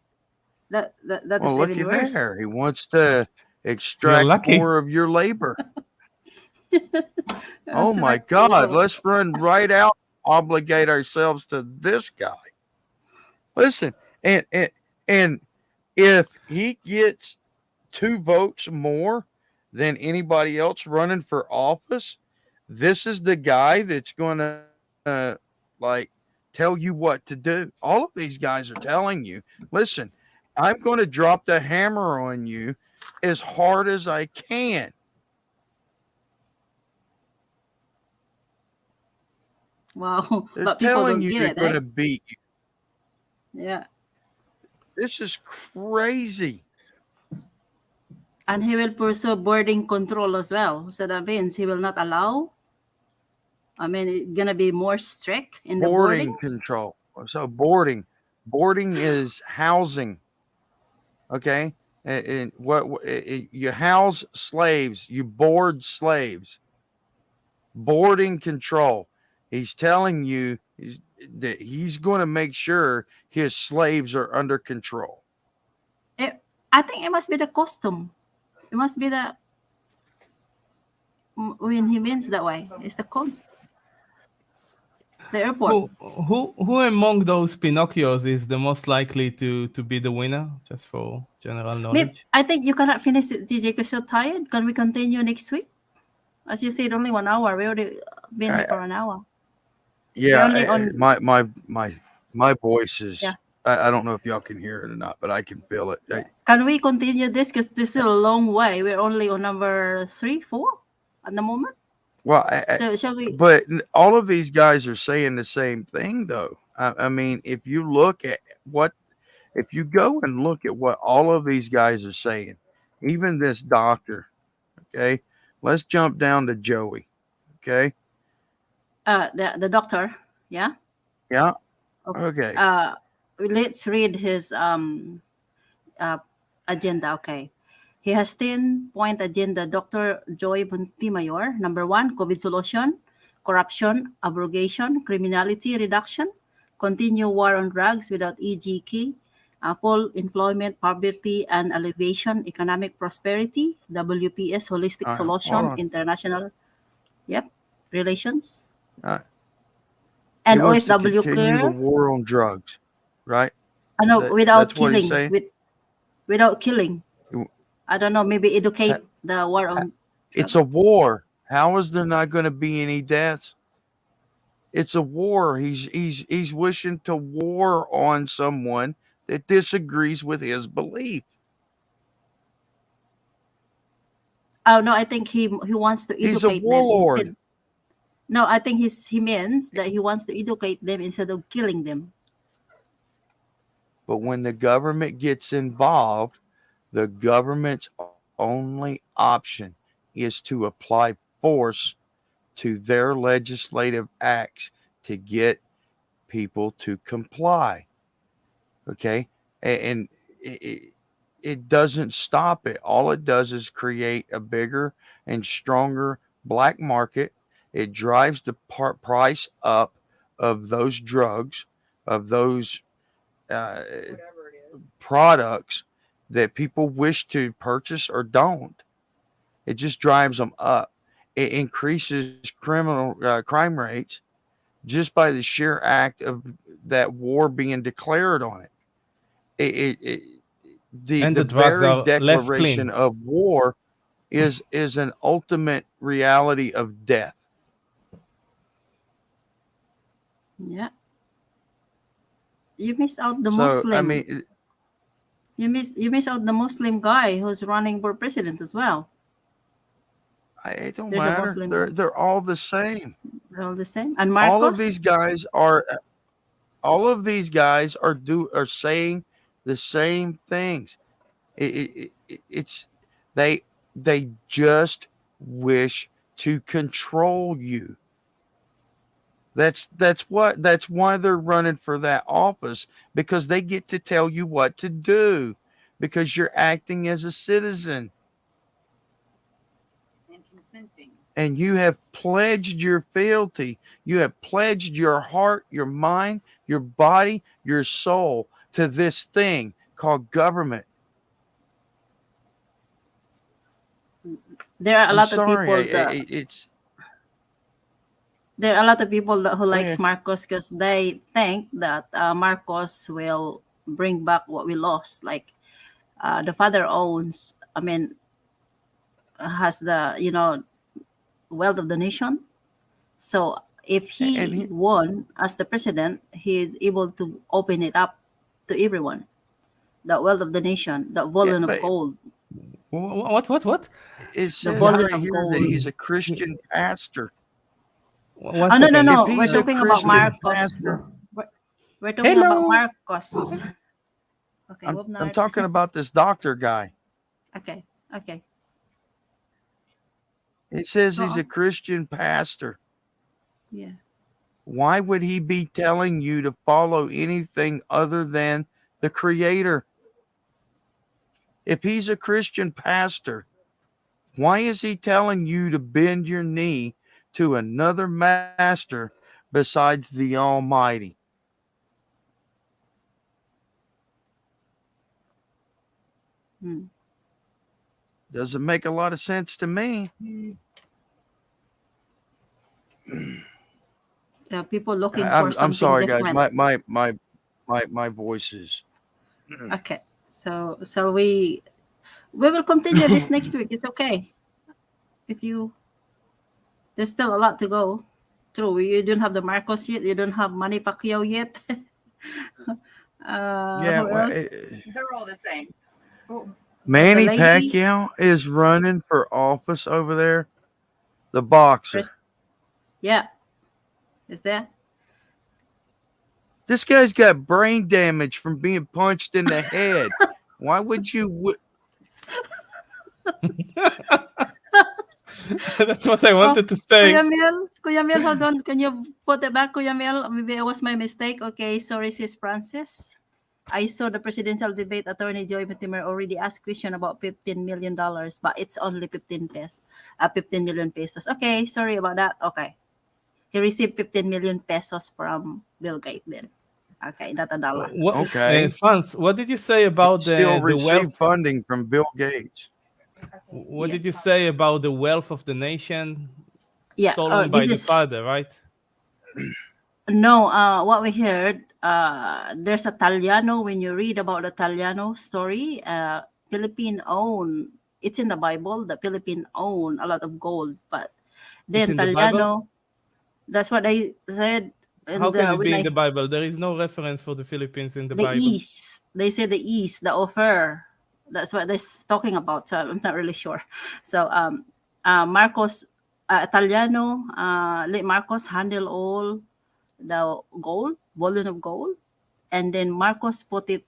That Well, is even looky worse. there. He wants to You're extract lucky. more of your labor. Oh That's my like, God. whoa. Let's run right out, obligate ourselves to this guy. Listen, and if he gets 2 votes more than anybody else running for office, this is the guy that's going to like tell you what to do. All of these guys are telling you, listen, I'm going to drop the hammer on you as hard as I can. Wow. They're But people telling don't you get they're it, going eh? to beat you. Yeah. This is crazy. And he will pursue boarding control as well. So that means he will not allow. I mean, it's gonna be more strict in the Boarding boarding. control. So boarding is housing. Okay, and you house slaves, you board slaves. Boarding control. He's telling you that he's going to make sure his slaves are under control. It, I think it must be the costume. It must be the when he means that way. It's the cons. The airport. Who among those Pinocchios is the most likely to be the winner? Just for general Maybe, knowledge. I think you cannot finish it, DJ, because you're tired. Can we continue next week? As you said, only 1 hour. We already been here I, for an hour. We're yeah, only on. my voice Yeah. is. I don't know if y'all can hear it or not, but I can feel it. Can we continue this? Because this is still a long way. We're only on number 3, 4 at the moment. Well, So shall we? but all of these guys are saying the same thing, though. I mean, if you go and look at what all of these guys are saying, even this doctor, okay, let's jump down to Joey, okay, The doctor. Yeah. yeah, Okay. okay, Let's read his uh, agenda. Okay. He has 10-point agenda. Dr. Joy Montemayor. Number 1, COVID solution, corruption, abrogation, criminality reduction, continue war on drugs without EGK, full employment, poverty, and elevation, economic prosperity, WPS, holistic all right, hold solution, on. international, yep, relations, Uh, he and wants to OFW continue the care. war on drugs, right? No, That's without what he's killing, saying. without killing. He- I don't know, maybe ha- educate the war on It's drug. a war. How is there not going to be any deaths? It's a war. He's wishing to war on someone that disagrees with his belief. Oh no, I think he wants to He's a educate them warlord. instead. No, I think he means that he wants to educate them instead of killing them. But when the government gets involved, the government's only option is to apply force to their legislative acts to get people to comply. Okay. And it doesn't stop it. All it does is create a bigger and stronger black market. It drives the price up of those drugs, of those uh, Whatever it is. products that people wish to purchase or don't. It just drives them up. It increases criminal crime rates just by the sheer act of that war being declared on it. It And the the drugs very are less declaration clean. of war is an ultimate reality of death. Yeah, you miss out the So I Muslim. mean, You miss out the Muslim guy who's running for president as well. it don't There's a matter. Muslim guy. They're all the same. They're all the same. And All of these Marcos. guys are all of these guys are saying the same things. It's they they just wish to control you. That's why they're running for that office, because they get to tell you what to do because you're acting as a citizen. and consenting. And you have pledged your fealty. You have pledged your heart, your mind, your body, your soul to this thing called government. There are a I'm lot of sorry. people that It's there are a lot of people that who go likes ahead. Marcos because they think that Marcos will bring back what we lost. Like the father owns, I mean, has the wealth of the nation. So if And he won as the president, he is able to open it up to everyone. The wealth of the nation, the yeah, volume of but gold, What? it the says Yeah. volume right of here that gold. he's a Christian pastor. One Oh no no second. If no! We're he's a talking about Christian Marcos. pastor, We're, we're talking about Hello. Marcos. Okay, I'm Wovenart. talking about this doctor guy. Okay, okay. It says Go he's a on. Christian pastor. Yeah. Why would he be telling you to follow anything other than the Creator? If he's a Christian pastor, why is he telling you to bend your knee to another master besides the Almighty? Hmm. Doesn't make a lot of sense to me. Yeah, people looking for I'm something sorry, guys. different. My voice is. Okay, so we will continue this next week. It's okay if you. There's still a lot to go through. You don't have the Marcos yet. You don't have Manny Pacquiao yet. Yeah, Who else? They're all the same. Well, The Manny lady. Pacquiao is running for office over there. The boxer. Pres- Yeah, is there? This guy's got brain damage from being punched in the head. Why would you? That's what I Oh, wanted to say. Kuya Mel, hold on. Can you put it back, Kuya Mel? Maybe it was my mistake. Okay, sorry, Sis Francis. I saw the presidential debate. Attorney Joy Matimer already asked question about $15 million, but it's only 15 million pesos. Okay, sorry about that. Okay, he received 15 million pesos from Bill Gates. Then, okay, not a dollar. Okay. Franz, what did you say He about still the received wealth? funding from Bill Gates. What did Yes. you say about the wealth of the nation Yeah. stolen by This the is father, right? no. What we heard. There's a Taliano. When you read about the Taliano story, Philippine own. It's in the Bible. The Philippine own a lot of gold, but It's then in the Bible. Taliano. That's what I said. How And can it when be in I the Bible? There is no reference for the Philippines in the the Bible. East, they say the East, the offer. That's what they're talking about. So I'm not really sure. So Marcos, Italiano, late Marcos handle all the gold, volume of gold, and then Marcos put it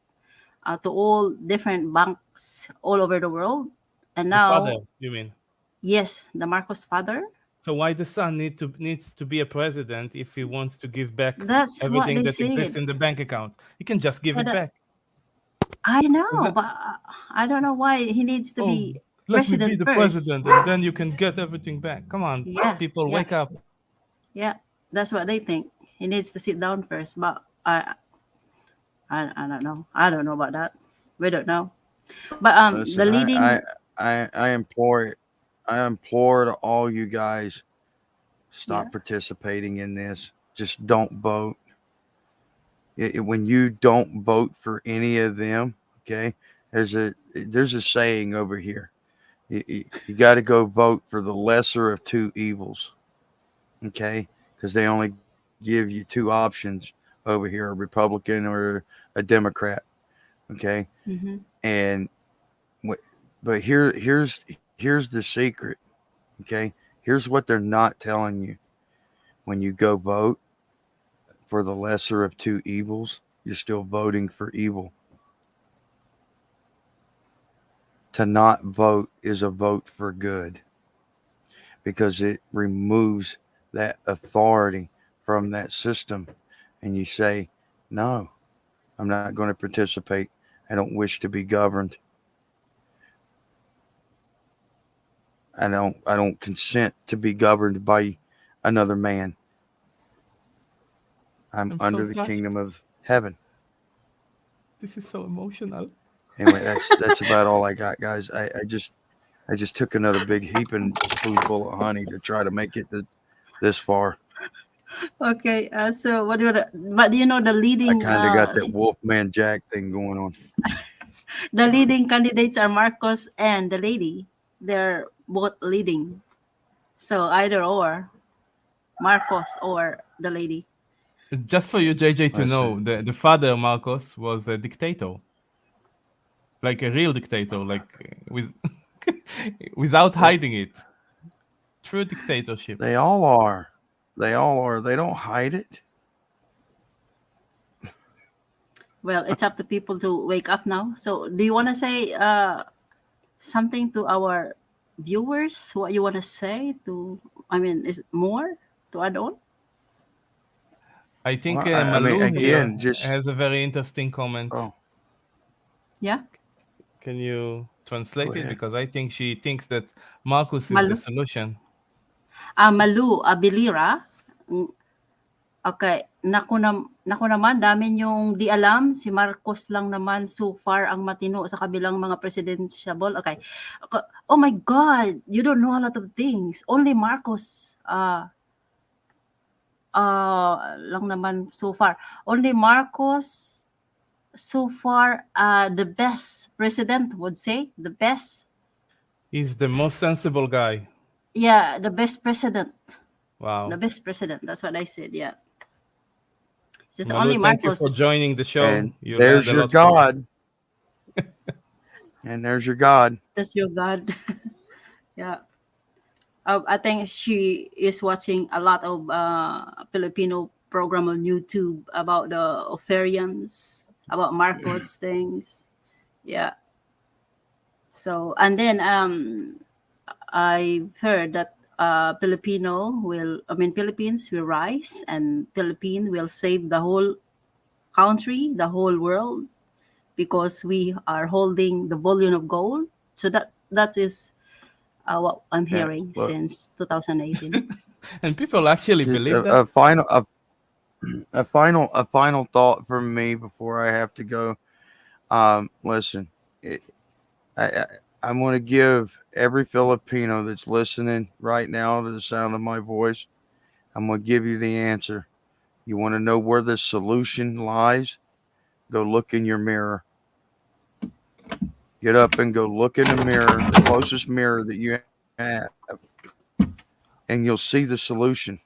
to all different banks all over the world. And The father, now, you mean? yes, the Marcos father. So why the son needs to be a president if he wants to give back That's what everything they that exists said. in the bank account? He can just give Yeah, it back. I Is know, that, but I don't know why he needs to oh, be let me be president the first. president and then you can get everything back. Come on, Yeah, people, yeah, wake up. yeah. That's what they think. He needs to sit down first, but I don't know. I don't know about that. We don't know. But the Listen, leading, I implore I implore to all you guys, yeah, stop participating in this. Just don't vote. When you don't vote for any of them, okay, there's a saying over here. You got to go vote for the lesser of two evils, okay, because they only give you two options over here: a Republican or a Democrat, okay. mm-hmm. And but here's the secret, okay. Here's what they're not telling you. When you go vote for the lesser of two evils, you're still voting for evil. To not vote is a vote for good because it removes that authority from that system. And you say, no, I'm not going to participate. I don't wish to be governed. I don't consent to be governed by another man. I'm I'm under so the touched. kingdom of heaven. This is so emotional. Anyway, that's about all I got, guys. I just took another big heaping spoonful of honey to try to make it this far. Okay. So what do you? But do you know the I leading? kind of got that Wolfman Jack thing going on. The leading candidates are Marcos and the lady. They're both leading. So either or, Marcos or the lady. Just for you, JJ, to know, Listen, the father Marcos was a dictator, like a real dictator, like with without well, hiding it. True dictatorship. they all are. They all are. They don't hide it. Well, it's up to people to wake up now. So do you want to say something to our viewers? What you want to say to? I mean, is more to add on? I think Well, I mean, Malu here again, just has a very interesting comment. oh, Yeah, Can you go translate it? ahead. Because I think she thinks that Marcus is the Malu. solution. Malu, Bilira. Mm, okay, naku naman, dami yung di alam. Si Marcos lang naman so far ang matino sa kabilang mga presidential. Okay. Oh my God, you don't know a lot of things. Only Marcos lang naman so far. Only Marcos so far the best president would say. The best. He's the most sensible guy. Yeah, the best president. The Wow. best president. That's what I said. Yeah. It's Malu, only thank you Marcos. for joining the show. And You learned there's a your lot from us. God. And there's your God. That's your God. Yeah. I think she is watching a lot of Filipino program on YouTube about the Opharians, about Marcos things. Yeah. So and then I've heard that Philippines will rise and Philippines will save the whole country, the whole world, because we are holding the volume of gold. So that is what I'm Yeah, hearing look, since 2018. And people actually just believe that. a final thought from me before I have to go. Listen, I I'm going to give every Filipino that's listening right now to the sound of my voice. I'm going to give you the answer. You want to know where the solution lies? Go look in your mirror. Get up and go look in the mirror, the closest mirror that you have, and you'll see the solution.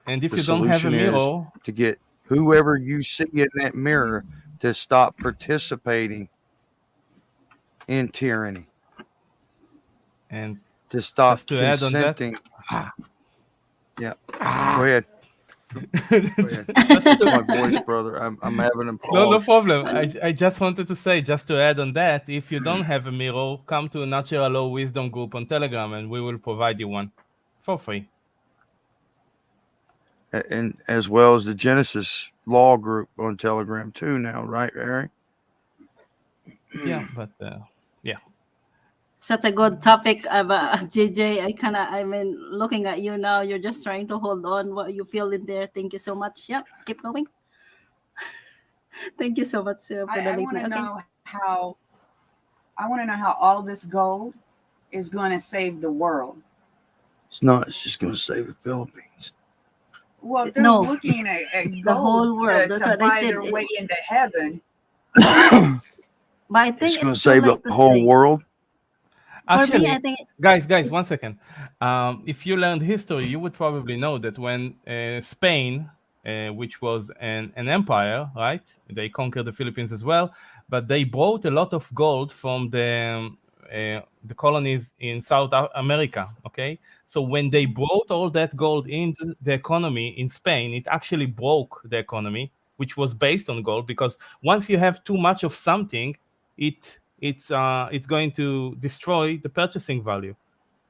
And if The you don't have a solution is mirror, to get whoever you see in that mirror to stop participating in tyranny, and to stop just to add on that, consenting. Yeah, go ahead. Go ahead. just That's to, my voice, brother. I'm having a no pause. problem. I just wanted to say, just to add on that, if you don't have a mirror, come to Natural Law Wisdom Group on Telegram and we will provide you one for free. And as well as the Genesis Law Group on Telegram too now, right, Harry? Yeah, but yeah. Such a good topic, JJ. I mean, looking at you now, you're just trying to hold on what you feel in there. Thank you so much. Yeah, keep going. Thank you so much for the I late want to night. Okay. know how. I want to know how all this gold is going to save the world. It's not. It's just going to save the Philippines. Well, they're No, looking at the gold whole world. That's to what I buy said. their way into heaven. But I think It's going to it's too save the late to whole say. world. For me, Actually, I think guys, it's 1 second. If you learned history, you would probably know that when Spain, which was an empire, right? They conquered the Philippines as well, but they brought a lot of gold from the colonies in South America. Okay, so when they brought all that gold into the economy in Spain, it actually broke the economy, which was based on gold. Because once you have too much of something, it's going to destroy the purchasing value.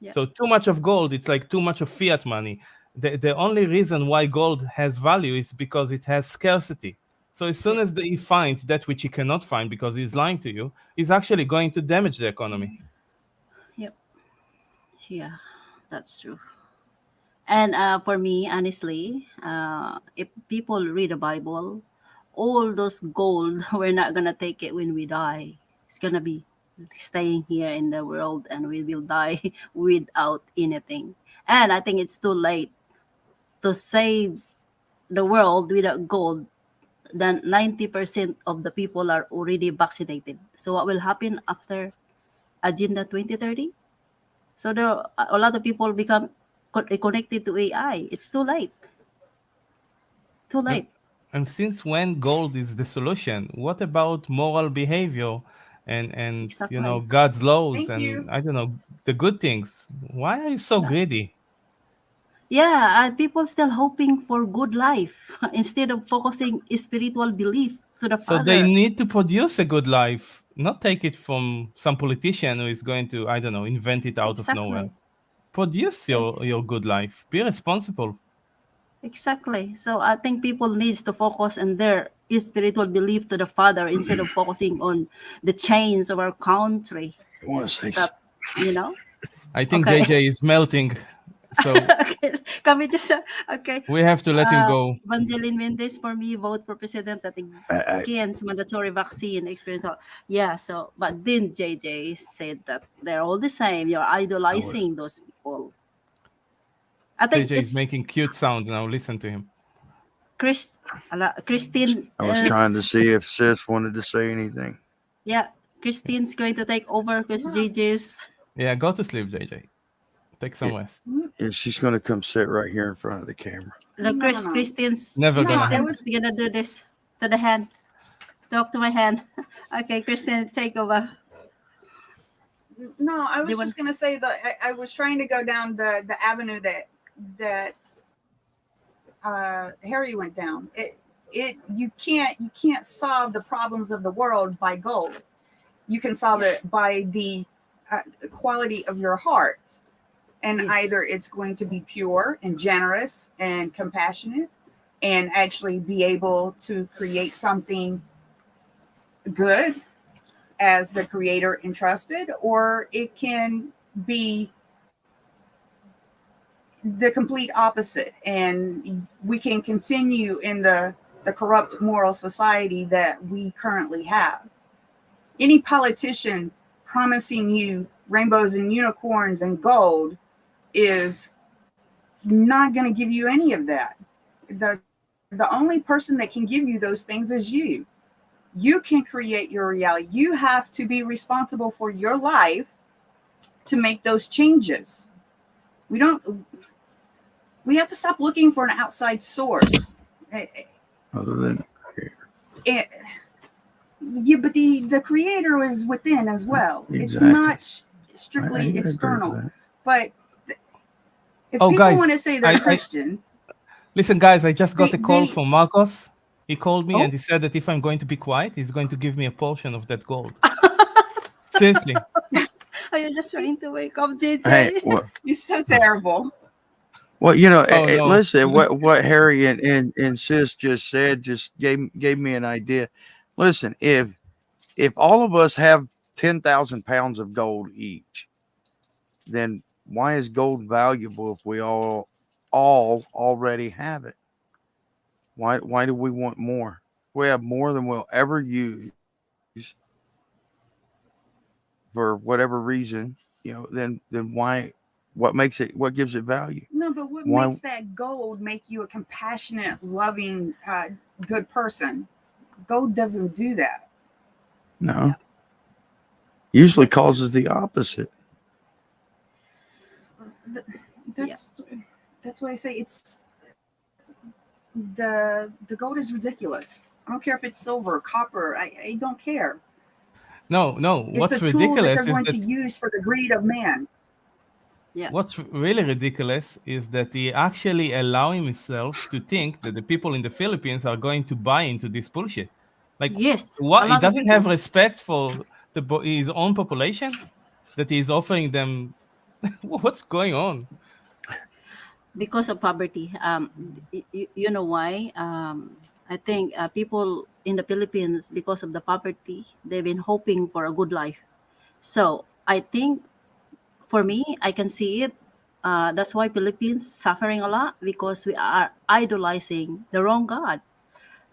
yeah, So too much of gold, it's like too much of fiat money. The only reason why gold has value is because it has scarcity. So as soon yeah, as he finds that which he cannot find because he's lying to you, he's actually going to damage the economy. Yeah, that's true. And for me, honestly, if people read the Bible, all those gold, we're not gonna take it when we die. It's gonna be staying here in the world, and we will die without anything. And I think it's too late to save the world without gold. Then 90% of the people are already vaccinated. So what will happen after Agenda 2030? So there, a lot of people become connected to AI. It's too late. Too And, late. and since when gold is the solution, what about moral behavior and Exactly. God's laws Thank you. and I don't know the good things? Why are you so Yeah. greedy? Yeah, and people still hoping for good life instead of focusing spiritual belief to the So they Father. need to produce a good life, not take it from some politician who is going to, I don't know, invent it out of nowhere. Exactly. Produce E- your good life. Be responsible. Exactly. So I think people needs to focus on their spiritual belief to the Father instead of focusing on the chains of our country. You want to say That you know. I think Okay. JJ is melting, so Okay. Can we just okay? we have to let him go. Evangeline Mendes for me vote for president that I, against mandatory vaccine experience. Yeah. So, but then JJ said that they're all the same. You're I was idolizing those people. I think JJ is it's making cute sounds now. Listen to him. Christine I was trying to is see if Sis wanted to say anything. yeah. Christine's going to take over because No, JJ's Yeah, go to sleep, JJ. Take Yeah, some rest. yeah, she's going to come sit right here in front of the camera. no, no. Never No, gonna I Christine's happen. was gonna do this to the hand. Talk to my hand. Okay, Christine, take over. no, I Do you was want? just gonna say that I was trying to go down the avenue that Harry went down. You can't solve the problems of the world by gold. You can solve it by the quality of your heart, and Yes. either it's going to be pure and generous and compassionate, and actually be able to create something good as the creator entrusted, or it can be the complete opposite, and we can continue in the corrupt moral society that we currently have. Any politician promising you rainbows and unicorns and gold is not going to give you any of that. The only person that can give you those things is you. You can create your reality. You have to be responsible for your life to make those changes. We don't we have to stop looking for an outside source. Other than It, yeah, but the creator is within as well. It's exactly, not strictly I agree with external. that. But if Oh, people want guys, to say they're I Christian, listen, guys. I just got a call they from Marcos. He called me and Oh, he said that if I'm going to be quiet, he's going to give me a portion of that gold. Seriously. are you just trying to wake up Hey, JJ? you're so terrible. well, Oh no. listen, what Harry and Sis just said just gave me an idea. Listen, if all of us have 10,000 pounds of gold each, then why is gold valuable if we all already have it? Why do we want more? We have more than we'll ever use for whatever reason, then why what makes it what gives it value? No, but what Why makes that gold make you a compassionate, loving, good person? Gold doesn't do that. no? Usually That's causes the opposite. Yeah. that's that's why I say it's the gold is ridiculous. I don't care if it's silver, copper. I don't care. No. It's a What's tool that they're ridiculous is going to that use for the greed of man. Yeah. what's really ridiculous is that he actually allow himself to think that the people in the Philippines are going to buy into this bullshit. Like, Yes. A what? He lot of doesn't have people respect for his own population that he's offering them. What's going on? because of poverty. You know why? I think people in the Philippines, because of the poverty, they've been hoping for a good life. So I think for me, I can see it. That's why Philippines suffering a lot because we are idolizing the wrong God,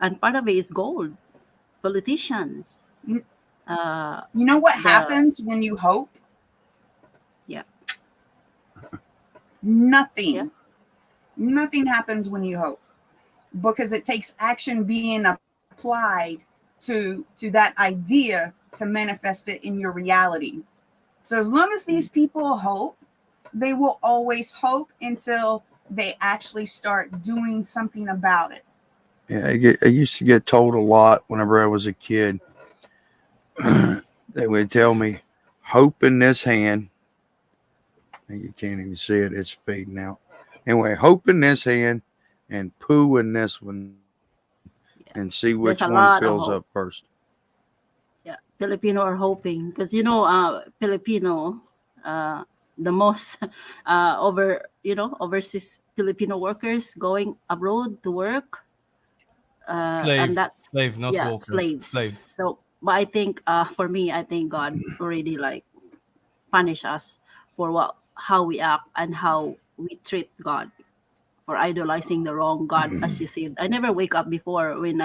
and part of it is gold. Politicians, You uh, know what the happens when you hope? yeah, yeah, Nothing. Nothing happens when you hope, because it takes action being applied to that idea to manifest it in your reality. So as long as these people hope, they will always hope until they actually start doing something about it. Yeah, I used to get told a lot whenever I was a kid. They would tell me, "Hope in this hand." And you can't even see it; it's fading out. Anyway, hope in this hand and poo in this one, and yeah. see which There's one a fills lot of up hope. first. Yeah, Filipino are hoping because Filipino, the most overseas Filipino workers going abroad to work, and Slaves, that's slave, not yeah workers, slaves. slaves. So, but I think for me, I think God already like punish us for what how we act and how we treat God for idolizing the wrong God, as you said. I never wake up before when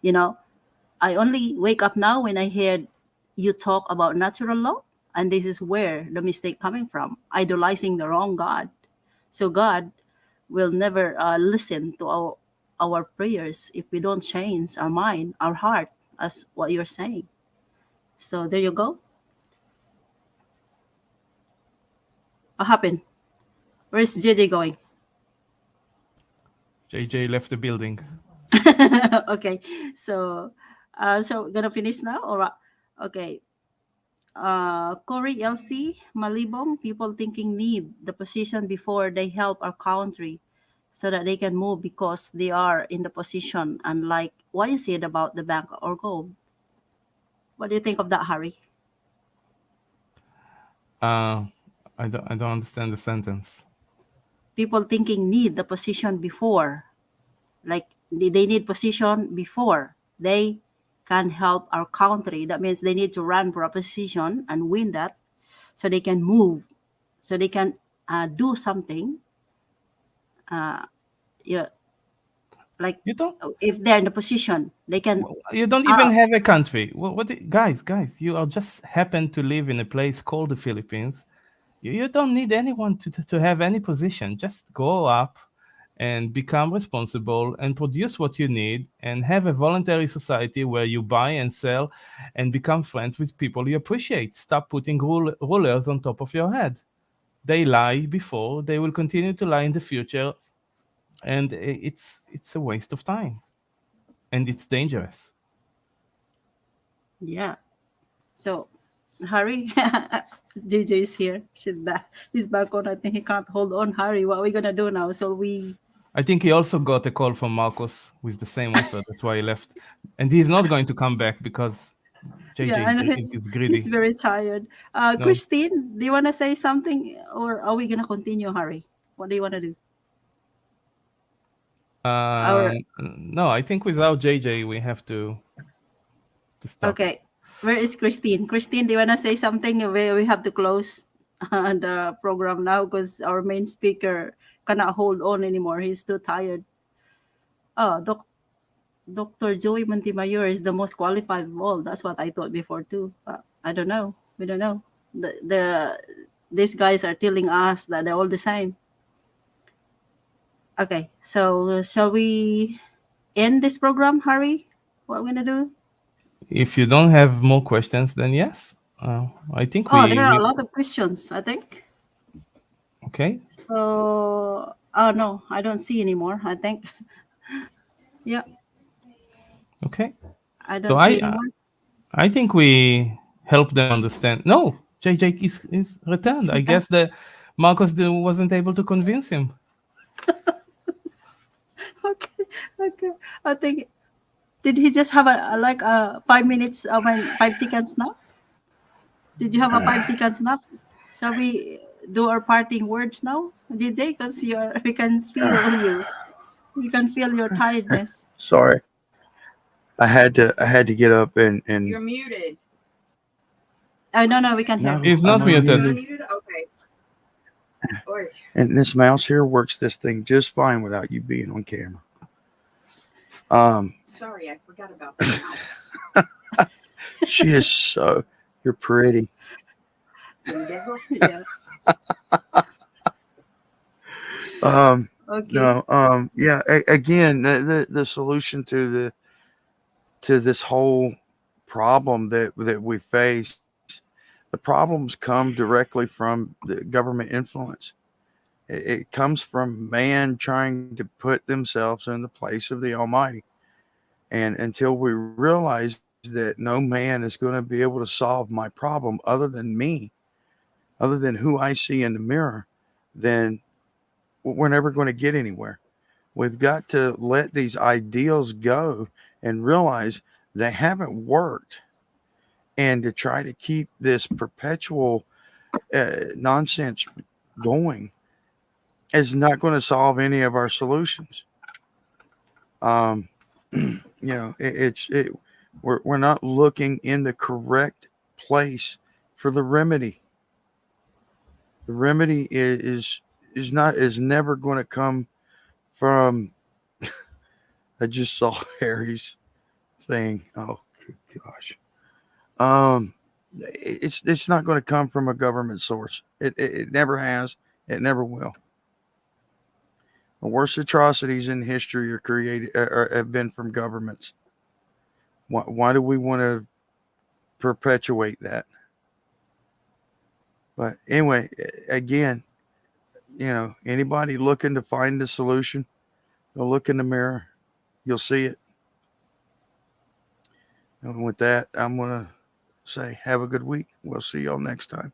you know, I only wake up now when I heard you talk about natural law, and this is where the mistake coming from, idolizing the wrong God. So God will never listen to our prayers if we don't change our mind, our heart, as what you're saying. So there you go. What happened? Where's JJ going? JJ left the building. Okay, so we're gonna finish now, or what? Okay. Corey LC Malibong, people thinking need the position before they help our country so that they can move because they are in the position. And like what you said about the bank or gold. What do you think of that, Harry? Uh, I don't understand the sentence. People thinking need the position before, like they need position before they can help our country. That means they need to run for a position and win that so they can move, so they can do something. Yeah, like You don't. if they're in the position they can You don't even uh, have a country. Guys, you are just happen to live in a place called the Philippines. You don't need anyone to have any position. Just go up and become responsible and produce what you need and have a voluntary society where you buy and sell and become friends with people you appreciate. Stop putting rulers on top of your head. They lie before, they will continue to lie in the future, and it's a waste of time and it's dangerous. yeah. So Harry, JJ is here. He's back on. I think he can't hold on. Harry, what are we gonna do now? So we I think he also got a call from Marcos with the same offer. That's why he left. And he's not going to come back because yeah, JJ I know is he's greedy. very tired. No. Christine, do you wanna say something or are we gonna continue, Harry? What do you wanna do? Our No, I think without JJ we have to stop. okay. Where is Christine? Christine, do you wanna say something? We have to close the program now because our main speaker cannot hold on anymore. He's too tired. Oh, Dr. Joey Montemayor is the most qualified of all. That's what I thought before too. I don't know. We don't know. These guys are telling us that they're all the same. Okay, so shall we end this program, Harry? What are we gonna do? If you don't have more questions, then yes. I think Oh, there are a we lot of questions, I think. okay. So, oh no, I don't see anymore. I think, yeah, Okay. I So don't see anymore. I think we help them understand. No, JJ is returned. I guess that Marcos wasn't able to convince him. Okay, okay. I think did he just have like 5 minutes? I mean, 5 seconds now. Did you have a 5 seconds now? Shall we do our parting words now, DJ? Because we can feel you. We can feel your tiredness. Sorry, I had to get up and You're muted. Oh no, no, we can hear. no, He's I'm not You're muted. unmuted. unmuted? Okay. Oy, And this mouse here works this thing just fine without you being on camera. Um, sorry, I forgot about the mouse. she is so. You're pretty. Pendejo. Yeah. Okay. No. Yeah. Again, the solution to this whole problem that we face, the problems come directly from the government influence. It comes from man trying to put themselves in the place of the Almighty. And until we realize that no man is going to be able to solve my problem other than me, other than who I see in the mirror, then we're never going to get anywhere. We've got to let these ideals go and realize they haven't worked. And to try to keep this perpetual nonsense going is not going to solve any of our solutions. Um, we're not looking in the correct place for the remedy. The remedy is never going to come from. I just saw Harry's thing. Oh gosh. Um, it's not going to come from a government source. It never has. It never will. The worst atrocities in history are created have been from governments. Why do we want to perpetuate that? But anyway, again, anybody looking to find the solution, go look in the mirror. You'll see it. And with that, I'm going to say have a good week. We'll see y'all next time.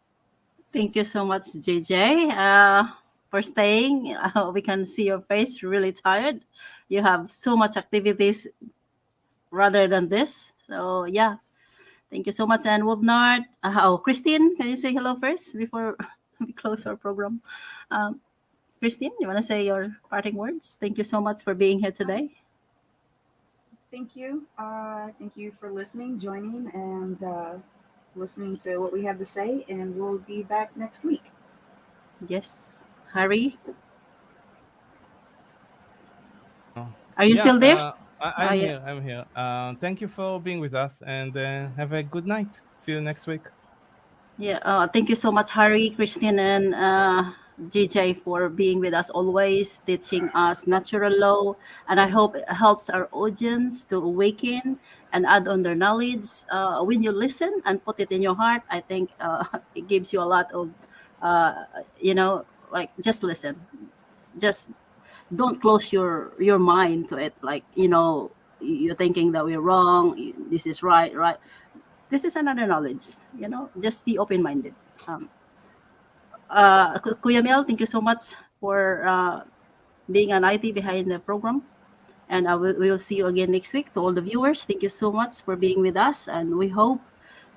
Thank you so much, JJ, for staying. We can see your face really tired. You have so much activities rather than this. So yeah, thank you so much. And Wovenart, Christine, can you say hello first before we close our program? Um, Christine, you want to say your parting words? Thank you so much for being here today. Thank you. Thank you for listening, joining, and listening to what we have to say. And we'll be back next week. Yes, Harry, Uh, are you yeah, still there? Oh I'm yeah. here. I'm here. Thank you for being with us, and have a good night. See you next week. Yeah, thank you so much, Harry, Christine, and GJ for being with us always, teaching us natural law. And I hope it helps our audience to awaken and add on their knowledge. When you listen and put it in your heart, I think it gives you a lot of, uh, like just listen. Just don't close your mind to it. Like, you're thinking that we're wrong. This is right, right. This is another knowledge. Just be open minded. um Kuya Mel, thank you so much for being an IT behind the program, and we will see you again next week. To all the viewers, thank you so much for being with us, and we hope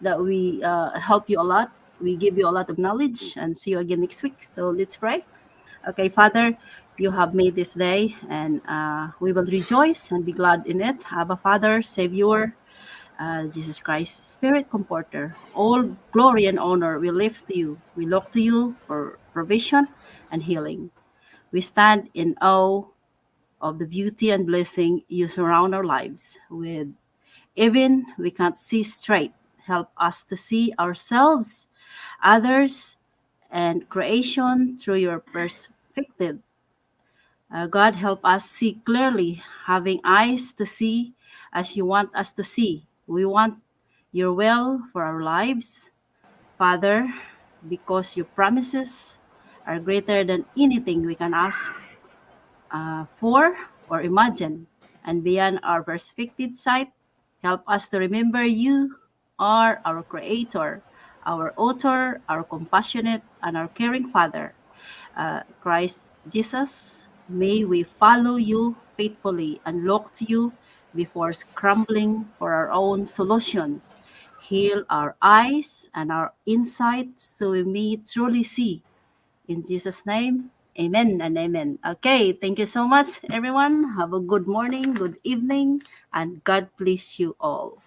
that we help you a lot. We give you a lot of knowledge, and see you again next week. So let's pray. Okay, Father, you have made this day, and we will rejoice and be glad in it. Abba, Father, Savior, Jesus Christ, Spirit Comforter, all glory and honor we lift to you. We look to you for provision and healing. We stand in awe of the beauty and blessing you surround our lives with. Even we can't see straight. Help us to see ourselves, others, and creation through your perspective. God, help us see clearly, having eyes to see as you want us to see. We want your will for our lives, Father, because your promises are greater than anything we can ask for or imagine, and beyond our perspective sight. Help us to remember you are our Creator, our Author, our compassionate, and our caring Father. Christ Jesus, may we follow you faithfully and look to you before scrambling for our own solutions. Heal our eyes and our insight so we may truly see. In Jesus' name, amen and amen. Okay, thank you so much, everyone. Have a good morning, good evening, and God bless you all.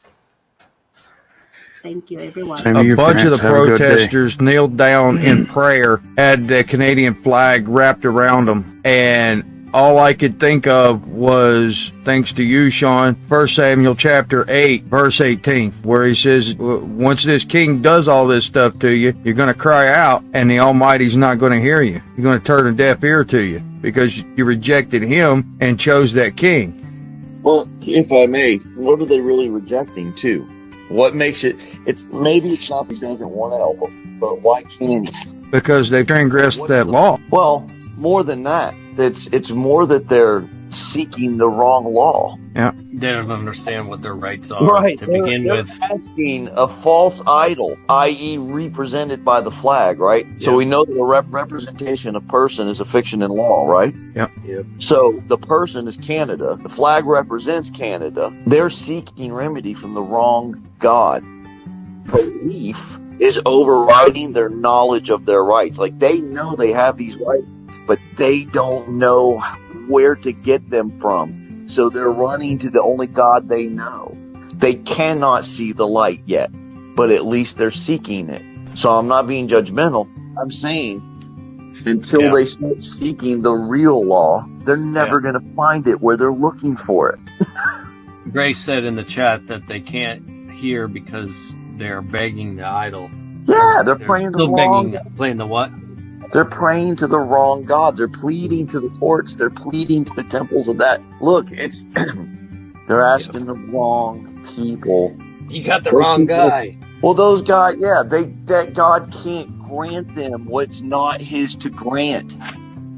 Thank you, everyone. Same to A you, bunch of the France. Have a good day. protesters kneeled down in prayer, had the Canadian flag wrapped around them, and all I could think of was, thanks to you, Sean, 1 Samuel chapter 8, verse 18, where he says, once this king does all this stuff to you, you're going to cry out, and the Almighty's not going to hear you. You're going to turn a deaf ear to you because you rejected him and chose that king. Well, if I may, what are they really rejecting too? What makes it? Maybe it's not that he doesn't want to help them, but why can't he? Because they've transgressed that law. Well, more than that, it's more that they're seeking the wrong law. Yeah. They don't understand what their rights are to begin they're with. asking a false idol, i.e. represented by the flag, right? Yeah. So we know that a representation of person is a fiction in law, right? Yeah. Yep. So the person is Canada. The flag represents Canada. They're seeking remedy from the wrong God. Belief is overriding their knowledge of their rights. Like, they know they have these rights, but they don't know where to get them from. So they're running to the only God they know. They cannot see the light yet, but at least they're seeking it. So I'm not being judgmental. I'm saying until they start seeking the real law, they're never going to find it where they're looking for it. Grace said in the chat that they can't hear because they're begging the idol. Yeah, they're praying to the still wrong begging, playing the what? They're praying to the wrong God. They're pleading to the courts. They're pleading to the temples of that. Look, it's they're asking the wrong people. You got the wrong guy. Well, those guys, that God can't grant them what's not his to grant.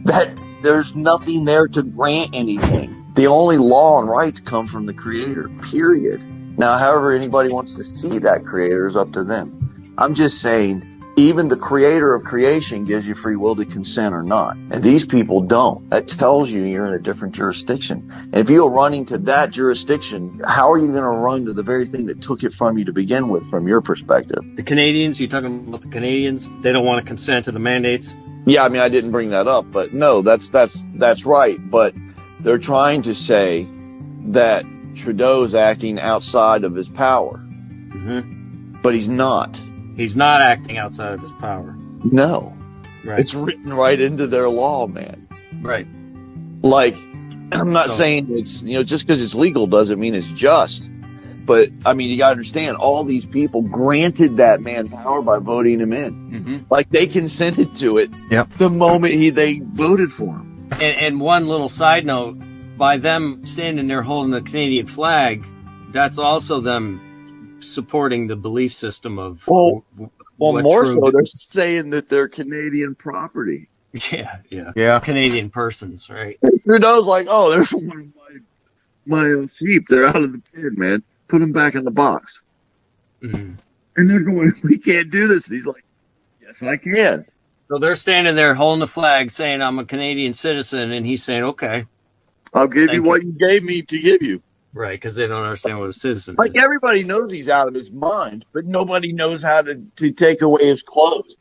That there's nothing there to grant anything. The only law and rights come from the Creator, period. Now, however anybody wants to see that Creator is up to them. I'm just saying, even the Creator of creation gives you free will to consent or not. And these people don't. That tells you you're in a different jurisdiction. And if you're running to that jurisdiction, how are you going to run to the very thing that took it from you to begin with, from your perspective? The Canadians, you're talking about the Canadians? They don't want to consent to the mandates? Yeah, I mean, I didn't bring that up, but no, that's right. But they're trying to say that Trudeau's acting outside of his power. Mm-hmm. But he's not. He's not acting outside of his power. No. Right. It's written right into their law, man. Right. Like, I'm not saying it's, just because it's legal doesn't mean it's just. But, I mean, you got to understand, all these people granted that man power by voting him in. Mm-hmm. Like, they consented to it the moment they voted for him. And one little side note, by them standing there holding the Canadian flag, that's also them supporting the belief system of Well, more true, so, they're saying that they're Canadian property. Yeah. Canadian persons, right? Trudeau's like, oh, there's one of my sheep. They're out of the pen, man. Put them back in the box. Mm-hmm. And they're going, we can't do this. And he's like, yes, I can. So they're standing there holding the flag, saying, I'm a Canadian citizen, and he's saying, okay. I'll give you what you gave me to give you. Right, because they don't understand what a citizen is. Like, everybody knows he's out of his mind, but nobody knows how to take away his clothes.